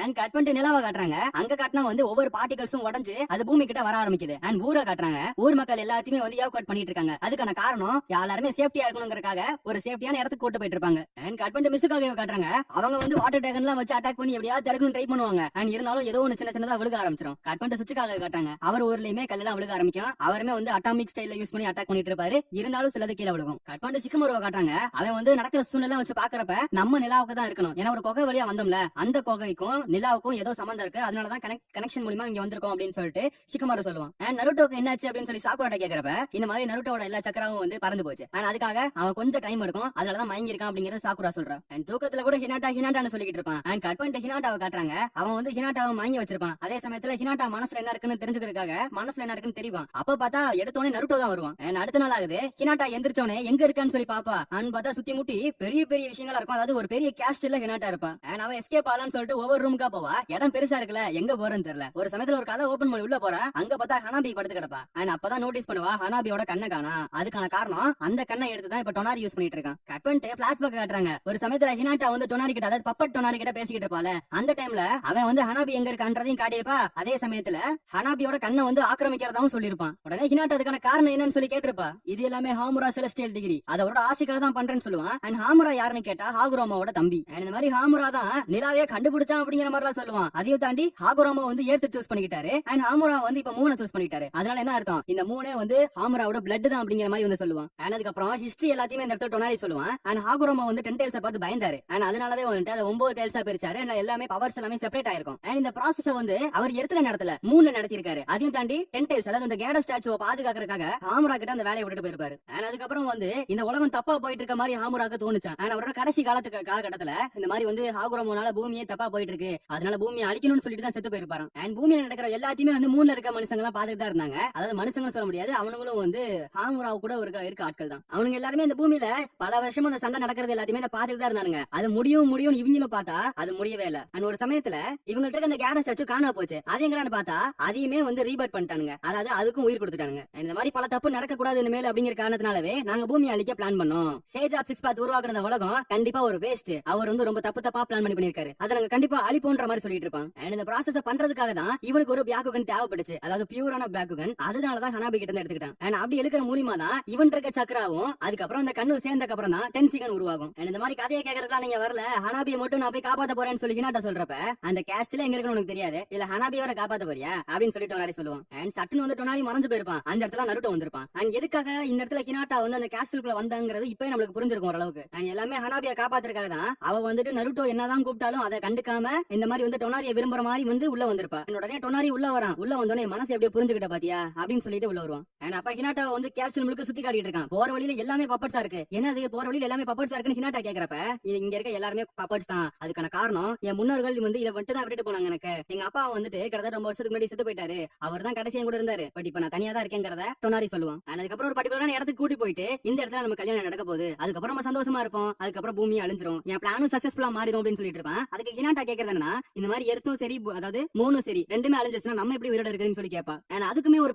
அண்ட் கட் பண்ணிட்டு நிலாவை காட்டுறாங்க. அங்க காட்டினா வந்து ஒவ்வொரு பார்ட்டிகல்ஸும் உடைஞ்சு அது பூமி கிட்ட வர ஆரம்பிக்குது. அண்ட் ஊரை காட்டுறாங்க. ஊர் மக்கள் எல்லாத்தையுமே வந்து ஏவ் பண்ணிட்டு இருக்காங்க. அதுக்கான காரணம் எல்லாருமே சேஃப்டியா இருக்கணுங்கிறதுக்காக ஒரு சேஃப்டியான இடத்துக்கு கூட்டு போயிட்டு இருப்பாங்க. அண்ட் கட் பண்ணிட்டு மிஸ்ஸுக்காக காட்டுறாங்க. அவங்க வந்து வாட்டர் டேகன் எல்லாம் வச்சு அட்டாக் பண்ணி எப்படியாவது தடுக்கணும் ட்ரை பண்ணுவாங்க. அண்ட் இருந்தாலும் ஏதோ ஒன்னு சின்ன சின்னதா விழுக ஆரம்பிச்சிடும். கட் பண்ணிட்டு சுவிட்சுக்காக காட்டுறாங்க. அவர் ஊர்லயுமே கல்லெல்லாம் விழுக ஆரம்பிக்கும். அவருமே வந்து அட்டாமிக் ஸ்டைல யூஸ் பண்ணி அட்டாக் பண்ணிட்டு இருப்பாரு. இருந்தாலும் சிலது கீழே விழுகும். கட் பண்ணிட்டு சிக்கமருவை காட்டுறாங்க. அவன் வந்து நடக்கிற சூழ்நிலை வச்சு பாக்குறப்ப நம்ம நிலாவுக்கு தான் இருக்கணும். ஏன்னா ஒரு கொகை வழியா வந்தோம்ல, அந்த கொகைக்கும் நிலாவுக்கும் ஏதோ சம்பந்தம் இருக்கு. அதனாலதான் கனெக்ஷன் மூலமா இங்க வந்திருக்கோம் அப்படின்னு சொல்லிட்டு சிக்கமாரு சொல்லுவான். அண்ட் நருட்டோக்கு என்னாச்சு அப்படின்னு சொல்லி சாக்குராட்ட கேக்குறப்ப இந்த மாதிரி நருட்டோட எல்லா சக்கராவும் வந்து பறந்து போச்சு. அண்ட் அதுக்காக அவன் கொஞ்சம் டைம் எடுக்கும். அதனாலதான் மயங்கி இருக்கான் அப்படிங்கறத சாக்குரா சொல்றான். அண்ட் தூக்கத்துல கூட ஹினாட்டான்னு சொல்லிட்டு இருப்பான். அண்ட் கட் பண்ணிட்டு ஹினாட்டாவை காட்டுறாங்க. அவன் வந்து ஹினாட்டாவை மயங்கி வச்சிருப்பான். அதே சமயத்துல ஹினாட்டா மனசுல என்ன இருக்குன்னு தெரிஞ்சுக்கிறதுக்காக மனசுல என்ன இருக்குன்னு தெரியும். அப்ப பார்த்தா எடுத்தோடனே நருட்டோ தான் வருவான். அண்ட் அடுத்த நாள் ஆகுது. ஹினாட்டா எந்திரிச்சோடனே எங்க இருக்கான்னு சொல்லி பாப்பா. அண்ட் பார்த்தா சுத்தி முட்டி பெரிய பெரிய விஷயங்களா இருக்கும். அதாவது ஒரு பெரிய கேஸ்ட்ல ஹினாட்டா இருப்பான். அண்ட் அவன் எஸ்கேப் ஆலான்னு சொல்லிட்டு ஒவ்வொரு ரூமுக்கா போவா. இடம் பெருசா இருக்குல்ல, எங்க போறேன்னு தெரியல. ஒரு சமயத்துல ஒரு கதை ஓபன் பண்ணி உள்ள போறா. அங்க பார்த்தா ஹனாபி படுத்து கிடப்பா. அண்ட் அப்பதான் நோட்டீஸ் பண்ணுவா ஹனாபியோட கண்ணை காணா. அதுக்கான காரணம் அந்த கண்ணை எடுத்து தான் இப்ப டொனாரி யூஸ் பண்ணிட்டு இருக்கான். கட் பண்ணிட்டு பிளாஷ்பேக் காட்டுறாங்க. ஒரு சமயத்துல ஹினாட்டா வந்து டொனாரி கிட்ட, அதாவது பப்பட் டொனாரி கிட்ட பேசிக்கிட்டு இருப்பால, அந்த டைம்ல அவன் வந்து ஹனாபி எங்க இருக்கான்றதையும் காட்டியிருப்பா. அதே சமயத்துல ஹனாபியோட கண்ணை வந்து ஆக்கிரமிக்கிறதாவும் சொல்லிருப்பான். உடனே ஹினாட்டா அதுக்கான காரணம் என்னன்னு சொல்லி கேட்டிருப்பா. இது எல்லாமே ஹாமுரா செலஸ்டியல் டிகிரி, அதோட ஆசைக்காக தான் பண்றேன்னு சொல்லுவான். அண்ட் ஹாமுரா யாருன்னு கேட்டா ஹாகுரோமாவோட தம்பி. இந்த மாதிரி ஹாமுரா தான் நிலாவே கண்டுபிடிச்சான் அப்படிங்கிற மாதிரி எல்லாம் சொல்லுவான். அதையும் தாண்டி ஹாகுரோமா வந்து ஏத்து சூஸ் பண்ணிக்கிட்டாரு. அண்ட் ஹாமுரா வந்து இப்ப 3 சூஸ் பண்ணிட்டாரு. அதனால என்ன அர்த்தம், இந்த 3 வந்து ஹாமுராவோட பிளட் தான் அப்படிங்கிற மாதிரி வந்து சொல்லுவான். அண்ட் அதுக்கப்புறம் ஹிஸ்டரி எல்லாத்தையுமே இந்த இடத்துல டொனாரி சொல்லுவான். அண்ட் ஹாகுரோமா வந்து 10 டைல்ஸ் பார்த்து பயந்தாரு. அண்ட் அதனாலவே வந்துட்டு அதை 9 டைல்ஸா பிரிச்சாரு. எல்லாமே பவர்ஸ் எல்லாமே செப்பரேட் ஆயிருக்கும். அண்ட் இந்த ப்ராசஸ் வந்து அவர் இடத்துல நடத்தல, 3 நடத்திருக்காரு. அதையும் தாண்டி 10 டைல்ஸ், அதாவது இந்த கேட ஸ்டாச்சுவை பாதுகாக்கிறதுக்காக ஹாமுரா கிட்ட அந்த வேலையை விட்டுட்டு போயிருப்பாரு. அண்ட் அதுக்கப்புறம் வந்து இந்த உலகம் தப்பா போயிட்டு இருக்க மாதிரி ஹாமுராக்கு தோணுச்சான். அண்ட் அவரோட கடைசி காலகட்டத்துல இந்த மாதிரி வந்து ஹாகுரோமானால பூமியே தப்பா போயிட்டு இருக்கு, அதனால பூமியை அழிக்கணும்னு சொல்லிட்டு தான் செத்து போயிருப்பாரு. அண்ட் பூமியில நடக்கிற எல்லாத்தையுமே வந்து 3ல இருக்க மனுஷங்க எல்லாம் பாத்துட்டு தான் இருந்தாங்க. அதாவது மனுஷங்க சொல்ல முடியாது, அவனுங்களும் வந்து ஹாமுராவு கூட இருக்க ஆட்கள் தான். அவனுங்க எல்லாருமே இந்த பூமியில பல வருஷமா அந்த சண்டை நடக்கிறது எல்லாத்தையுமே பாத்துட்டு தான் இருந்தாங்க. அது முடியும் இவங்களும் பார்த்தா அது முடியவே இல்ல. அண்ட் ஒரு சமயத்துல இவங்கள்ட்ட அந்த கேட ஸ்டாச்சு காணா போச்சு. அது எங்கடான்னு பார்த்தா அதையுமே வந்து ரீபர்ட் பண்ணிட்டானுங்க. அதாவது அதுக்கும் உயிர் கொடுத்துட்டானுங்க. இந்த மாதிரி பல தப்பு நடக்க கூடாது இனிமேல் அப்படிங்கிற காரணத்தினாலவே நாங்க பூமியை அழிக்க பிளான் பண்ணோம். சேஜ் ஆப் 6 பாத் உருவாக்குற உலகம் கண்டிப்பா ஒரு வேஸ்ட், அவர் வந்து ரொம்ப தப்பா பிளான் பண்ணிருக்காரு, அதை நாங்க கண்டிப்பா அழிப்போன்ற மாதிரி சொல்லிட்டு இருப்பான். அண்ட் இந்த ப்ராசஸ் பண்றதுக்காக தான் இவனுக்கு ஒரு பிளாக்குகன் தேவைப்படுச்சு, அதாவது பியூரான பிளாக்குகன். அதனாலதான் ஹனாபி கிட்ட இருந்து எடுத்துக்கிட்டான். அண்ட் அப்படி எடுக்கிற மூலியமா தான் இவன் இருக்க சக்கராவும் அதுக்கப்புறம் அந்த கண்ணு சேர்ந்தக்கு அப்புறம் தான் டென்சிகன் உருவாகும். அண்ட் இந்த மாதிரி கதையை கேட்கறதுலாம் நீங்க வரல, ஹனாபியை மட்டும் நான் போய் காப்பாத்த போறேன்னு சொல்லி ஹினாட்டா சொல்றப்ப அந்த கேஸ்ட்ல எங்க இருக்குன்னு உனக்கு தெரியாது, இல்ல ஹனாபி வர காப்பாத்த போறியா அப்படின்னு சொல்லி டொனாரி சொல்லுவான். அண்ட் சட்டுன்னு வந்து டொனாரி மறைஞ்சு போயிருப்பான். அந்த இடத்துல நருட்டோ வந்திருப்பான். அண்ட் எதுக்காக இந்த இடத்துல ஹினாட்டா வந்து அந்த கேஸ்டுக்குள்ள வந்தாங்கிறது இப்ப நம்மளுக்கு புரிஞ்சிருக்கும் ஓரளவுக்கு. அண்ட் எல்லாமே ஹனாபியை காப்பாத்துறதுக்காக தான். அவ வந்துட்டு நருட்டோ என்னதான் கூப்பிட்டாலும் அதை கண்டுக்காம இந்த மாதிரி வந்து டொனாரியை விரும்புற மாதிரி வந்து உள்ள வந்திருப்பா. உடனே டொனாரி உள்ள வரான். உள்ள வந்தோடனே மனசு எப்படியே புரிஞ்சுக்கிட்ட பாத்தியா அப்படின்னு சொல்லிட்டு உள்ள வருவான். அண்ட் அப்ப ஹினாட்டா வந்து கேஸ்டில் முழுக்க சுத்தி காட்டிட்டு இருக்கான். போற வழியில எல்லாமே பப்பட்ஸா இருக்கு. என்னது போற வழியில எல்லாமே பப்பட்ஸா இருக்குன்னு ஹினாட்டா கேக்குறப்ப இங்க இருக்க எல்லாருமே பப்பட்ஸ் தான், அதுக்கான காரணம் என் முன்னோர்கள் வந்து இதை மட்டும் தான் விட்டுட்டு போனாங்க. எனக்கு எங்க அப்பா வந்துட்டு கிட்டத்தட்ட ரொம்ப வருஷத்துக்கு முன்னாடி செத்து போயிட்டாரு, அவர் தான் கடைசியும் கூட இருந்தாரு, பட் இப்ப நான் தனியா தான் இருக்கேங்கிறத டொனாரி சொல்லுவான். அதுக்கப்புறம் ஒரு பர்டிகுலரான இடத்துக்கு கூட்டி போயிட்டு இந்த இடத்துல நம்ம கல்யாணம் நடக்க போகுது, அதுக்கப்புறம் நம்ம சந்தோஷமா இருப்போம், அதுக்கப்புறம் பூமி அழிஞ்சிரும், என் பிளானும் சக்சஸ்ஃபுல்லா மாறிடும் அப்படின்னு சொல்லிட்டு இருப்பான். அதுக்கு ஹினாட்டா கேக்குறது என்னன்னா, இந்த மாதிரி எர்த்தும் சரி அதாவது மூணும் சரி ரெண்டுமே அழிஞ்சிருச்சுன்னா நம்ம எப்படி உயிரோட இருக்குன்னு சொல்லி கேட்பான். அதுக்குமே ஒரு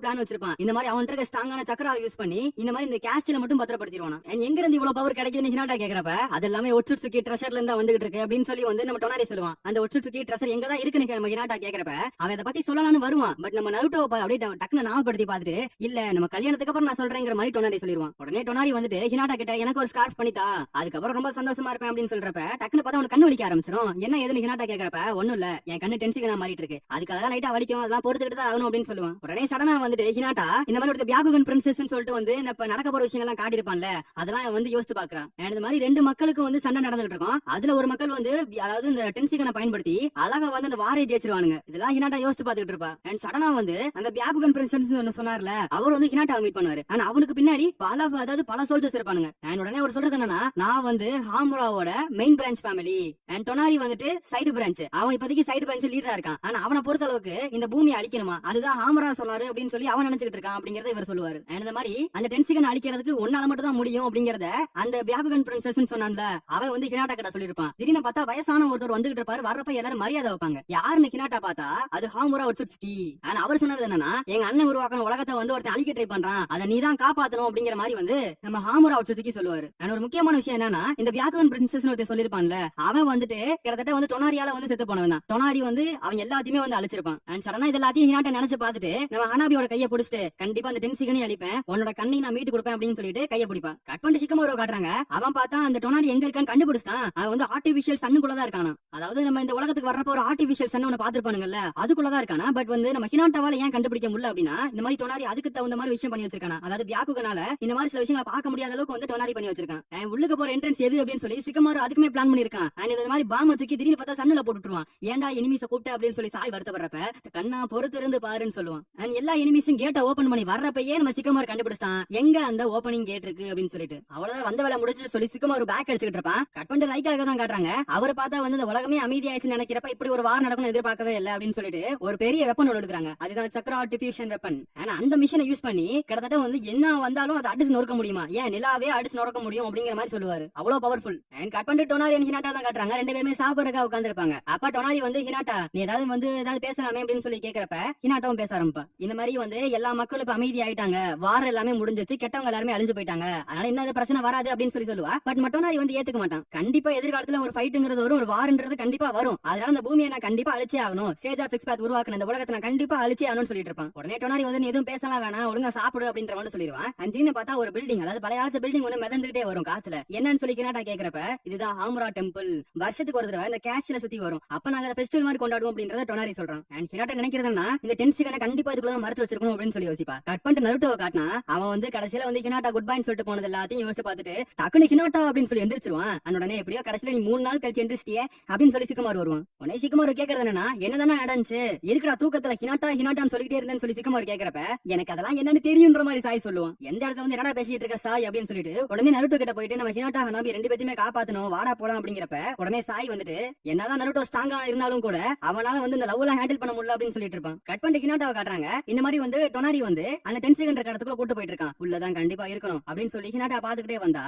பிளான் வச்சிருப்பான். இந்த மாதிரி அவன் இருக்க ஸ்ட்ராங்கான சக்கராவை யூஸ் பண்ணி இந்த மாதிரி இந்த கேஸ்ட்ல மட்டும் பத்திரப்படுத்திடுவான். எங்க இருந்து இவ்வளவு பவர் கிடைக்குதுன்னு ஹினாட்டா கேக்குறப்ப அது எல்லாமே ஒட்சுட்சுகி ட்ரெஷர்ல இருந்து வந்துகிட்டு இருக்கு அப்படின்னு சொல்லி வந்து நம்ம டொனாரி சொல்லுவான். அந்த ஒட்சுட்சுகி ட்ரெஷர் எங்க தான் இருக்குன்னு நம்ம ஹினாட்டா கேக்குறப்ப அவன் அதை பத்தி சொல்லலாம்னு வருவான். பட் நம்ம நருட்டோவை அப்படியே டக்குன்னு ஞாபகப்படுத்தி பார்த்துட்டு இல்ல நம்ம கல்யாணத்துக்கு அப்புறம் நான் சொல்றேங்கிற மாதிரி டொனாரி சொல்லிடுவான். உடனே டொனாரி வந்துட்டு ஹினாட்டா கிட்ட எனக்கு ஒரு ஸ்கார்ஃப் பண்ணித்தா, அதுக்கப்புறம் ரொம்ப சந்தோஷமா இருப்பேன் அப்படின்னு சொல்றப்ப டக்குன்னு பார்த்தா அவனுக்கு கண்ணு வலிக்க ஆரம்பிச்சிடும். என்ன ஏதுன்னு ஹினாட்டா கேக்குறப்ப ஒண்ணும் இல்ல, என் கண்ணு டென்சிகனா மாறிட்டு இருக்கு, அதுக்காக தான் லைட்டா வலிக்கும், அதெல்லாம் பொறுத்துக்கிட்டு தான் ஆகணும் அப்படின்னு சொல்லுவான். உடனே சடனா வந்துட்டு ஹினாட்டா இந்த மாதிரி ஒரு பியாகுகன் பிரின்சஸ் சொல்லிட்டு வந்து இப்ப நடக்க போற விஷயங்கள் எல்லாம் காட்டிருப்பான்ல, அதெல்லாம் வந்து யோசிச்சு பாக்குறான். இந்த மாதிரி 2 மக்களுக்கு வந்து சண்டை நடந்துட்டு இருக்கும். அதுல ஒரு மக்கள் வந்து அதாவது இந்த டென்சிகனை பயன்படுத்தி அழகா வந்து அந்த வாரை ஜெயிச்சிருவானுங்க. இதெல்லாம் ஹினாட்டா யோசிச்சு பாத்துக்கிட்டு இருப்பா. அண்ட் சடனா வந்து அந்த பியாகுகன் பிரின்சஸ் சொன்னார்ல, அவர் வந்து ஹினாட்டா மீட் பண்ணுவாரு. ஆனா அவனுக்கு பின்னாடி பல சோல்ஜர்ஸ் இருப்பானுங்க. உடனே ஒரு சொல்றது என்னன்னா, நான் வந்து ஹாமுராவோட மெயின் பிரான்ச் ஃபேமிலி, அண்ட் டொனாரி வந்துட்டு சைடு பிரான்ச். அவன் இப்போதைக்கு சைடு பிரான்ச் லீடரா இருக்கான். ஆனா அவனை பொறுத்த அளவுக்கு இந்த பூமியை அழிக்கணுமா, அதுதான் ஹாமுரா சொன்னாரு அப்படின்னு சொல்லி அவன் நினைச்சுக்கிட்டு இருக்கான் அப்படிங்கறத இவர் சொல்லுவாரு. இந்த மாதிரி அந்த டென்சிகன் அழிக்கிறதுக்கு ஒன்னால மட்டும் தான் முடியும் அப்படிங்கறத அந்த பியாகுகன் பிரின்சஸ் சொன்னான்ல, அவன் வந்து ஹினாட்டா கிட்ட சொல்லிருப்பான். திடீர்னு பார்த்தா வயசான ஒருத்தர் வந்துகிட்டு இருப்பாரு. வர்றப்ப எல்லாரும் மரியாதை வைப்பாங்க. யாருன்னு ஹினாட்டா பார்த்தா அது ஹாமுரா ஒட்சுட்சுகி. ஆனா அவர் சொன்னது என்னன்னா, எங்க அண்ணன் உருவாக்கின உலகத்தை வந்து ஒருத்தன் அழிக்க ட்ரை பண்றான், அதை நீ தான் காப்பாத்தணும் அப்படிங்கிற மாதிரி வந்து நம்ம ஹாமுரா ஒட்சுட்சுகி சொல்லுவாரு. ஒரு முக்கியமான விஷயம் என்னன்னா, இந்த பியாகுகன் பிரின்சஸ் ஒருத்தர் சொல்லிருப்பான்ல, அவன் வந்துட்டு கிட்டத்தட்ட வந்து டொனாரியால வந்து செத்து இருக்க போனவன் தான். டொனாரி வந்து அவன் எல்லாத்தையுமே வந்து அழிச்சிருப்பான். அண்ட் சடனா இது எல்லாத்தையும் ஹினாட்டா நினைச்சு பார்த்துட்டு நம்ம ஹனாபியோட கையை பிடிச்சிட்டு கண்டிப்பா அந்த டென்சிகனையும் அழிப்பேன், உன்னோட கண்ணை நான் மீட்டு கொடுப்பேன் அப்படின்னு சொல்லிட்டு கையை பிடிப்பான். கட் பண்ணிட்டு சிக்கமாரோ காட்டுறாங்க. அவன் பார்த்தா அந்த டொனாரி எங்க இருக்கான்னு கண்டுபிடிச்சான். அவன் வந்து ஆர்டிபிஷியல் சன்னுக்குள்ளதான் இருக்கானா. அதாவது நம்ம இந்த உலகத்துக்கு வரப்போ ஒரு ஆர்டிபிஷியல் சன் ஒன்னு பாத்துருப்பானுங்கல்ல, அதுக்குள்ளதான் இருக்கானா. பட் வந்து நம்ம ஹினாட்டாவால ஏன் கண்டுபிடிக்க முடியல அப்படின்னா இந்த மாதிரி டொனாரி அதுக்கு தகுந்த மாதிரி விஷயம் பண்ணி வச்சிருக்கானா. அதாவது பியாக்குகனால இந்த மாதிரி சில விஷயங்களை பார்க்க முடியாத அளவுக்கு வந்து டொனாரி பண்ணி வச்சிருக்கான். உள்ளுக்கு போற என்ட்ரன்ஸ் எது அப்படின்னு சொல்லி சிக்கமாரோ அதுக்குமே பிளான் பண்ணிருக்கான். அண்ட் இந்த மாதிரி பாம்பை தூக்கி திடீர்னு பார்த்தா சன்னுல போட்டுருவான். ஏன்டா எனிமீஸை கூப்பிட்டு அப்படின்னு சொல்லி சாய் வருத்தப்படுறப்ப கண்ணா பொறுத்து இருந்து பாருன்னு சொல்லுவான். அண்ட் எல்லா எனிமீஸும் கேட்டை ஓபன் பண்ணி வர்றப்பயே நம்ம சிக்கமாரு கண்டுபிடிச்சான் எங்க அந்த ஓபனிங் கேட் இருக்கு அப்படின்னு சொல்லிட்டு. அவ்வளவுதான் வந்த வேலை முடிச்சு சொல்லி சிக்கமாரு பேக் அடிச்சுக்கிட்டு இருப்பான். கட் பண்ணிட்டு ரைக்காக தான் காட்டுறாங்க. அவர் பார்த்தா வந்து இந்த உலகமே அமைதியாயிடுச்சுன்னு நினைக்கிறப்ப இப்படி ஒரு வார் நடக்கணும் எதிர்பார்க்கவே இல்லை அப்படின்னு சொல்லிட்டு ஒரு பெரிய வெப்பன் ஒன்று எடுக்கிறாங்க. அதுதான் சக்ரா டிஃபியூஷன் வெப்பன். ஆனா அந்த மிஷனை யூஸ் பண்ணி கிட்டத்தட்ட வந்து என்ன வந்தாலும் அதை அடிச்சு நொறுக்க முடியுமா, ஏன் நிலாவே அடிச்சு நொறுக்க முடியும் அப்படிங்கிற மாதிரி சொல்லுவாரு. அவ்வளவு பவர்ஃபுல். அண்ட் கட் பண்ணிட்டு டொனாரி அண்ட் ஹினாட்டா தான் காட்டுறாங்க. ரெண்டு பேருமே சாப்பிடறதுக்காக உட்கார்ந்து இருப்பாங்க. அப்ப டொனாரி வந்து ஹினாட்டா நீ ஏதாவது பேசலாமே அப்படின்னு சொல்லி கேட்கறப்ப ஹினாட்டாவும் பேச ஆரம்பிப்பா. இந்த மாதிரி வந்து எல்லா மக்களும் இப்ப அமைதி ஆயிட்டாங்க, வார் எல்லாமே முடிஞ்சிச்சு, கெட்டவங்க எல்லாருமே அழிஞ்சு போயிட்டாங்க, அதனால என்ன பிரச்சனை வராது அப்படின்னு சொல்லுவா. பட் டொனாரி வந்து ஏத்துக்க மாட்டான். கண்டிப்பா எதிர்காலத்துல ஒரு ஃபைட்டுங்கிறது வரும், ஒரு வார்ன்றது கண்டிப்பா வரும், அதனால அந்த பூமியை நான் கண்டிப்பா அழிச்சே ஆகணும், சேஜ் ஆஃப் சிக்ஸ் பாத் உருவாக்குன இந்த உலகத்தை நான் கண்டிப்பா அழிச்சே ஆகணும்னு சொல்லிட்டு இருப்பான். உடனே டொனாரி வந்து நீ எதுவும் பேசலாம் வேணாம், ஒழுங்கா சாப்பிடு அப்படின்ற மாதிரி சொல்லிடுவான். திடீர்னு பார்த்தா ஒரு பில்டிங், அதாவது பழைய காலத்து பில்டிங் ஒண்ணு மிதந்துகிட்டே வரும் காத்துல. என்னன்னு சொல்லி ஹினாட்டா கேக்குறப்ப இதுதான் ஹாமுரா டெம்பிள், வருஷத்துக்கு ஒரு தடவை இந்த கேஷ்ல சுத்தி வரும், அப்ப நாங்க அதை ஃபெஸ்டிவல் மாதிரி கொண்டாடுவோம் அப்படின்றத டொனாரி சொல்றான். அண்ட் ஹினாட்டா நினைக்கிறதுன்னா இந்த டென்சிகனை கண்டிப்பா இதுக்குள்ள மறைச்சு வச்சிருக்கணும் அப்படின்னு சொல்லி யோசிப்பா. கட் பண்ணிட்டு நருட்டோவை காட்டினா அவன் வந்து கடைசியில வந்து ஹினாட்டா குட் பைன்னு சொல்லிட்டு போனது எல்லாத்தையும் யோசிச்சு பார்த்துட்டு டக்குனு ஹினாட்டா அப்படின்னு சொல்லி எந்திரிச்சிருவான். உடனே எப்படியோ கடைசியில நீ 3 நாள் கழிச்சு எந்திரிச்சிட்டியே அப்படின்னு சொல்லி சிக்கமாரு வருவான். உடனே சிக்கமாரு கேக்குறது என்னதானே நடந்துச்சு, எதுக்குடா தூக்கத்துல ஹினாட்டா ஹினாட்டான்னு சொல்லிட்டே இருந்தேன்னு சொல்லி சிக்கமாரு கேக்குறப்ப எனக்கு அதெல்லாம் என்னன்னு தெரியுன்ற மாதிரி சாய் சொல்லுவான். எந்த இடத்துல வந்து என்னடா பேசிட்டு இருக்க சாய் அப்படின்னு சொல்லிட்டு உடனே நருட்டோ கிட்ட போயிட்டு நம்ம ஹினாட்டா ஹனாபி ரெண்டு பேத்தையுமே காப்பாத்தணும், வாடா போலாம் அப்படிங்கிறப்ப உடனே சாய் வந்துட்டு என்னதான் நருட்டோ ஸ்ட்ராங்கா இருந்தாலும் கூட அவனால வந்து இந்த லவ் எல்லாம் ஹேண்டில் பண்ண முடியல அப்படின்னு சொல்லிட்டு இருப்பான். கட் பண்ணிட்டு ஹினாட்டாவை காட்டுறாங்க. இந்த மாதிரி வந்து டொனாரி வந்து அந்த டென்சிகன் இடத்துக்குள்ள கூட்டு போயிட்டு இருக்கான், உள்ளதான் கண்டிப்பா இருக்கணும் அப்படின்னு சொல்லி ஹினாட்டா பாத்துக்கிட்டே வந்தா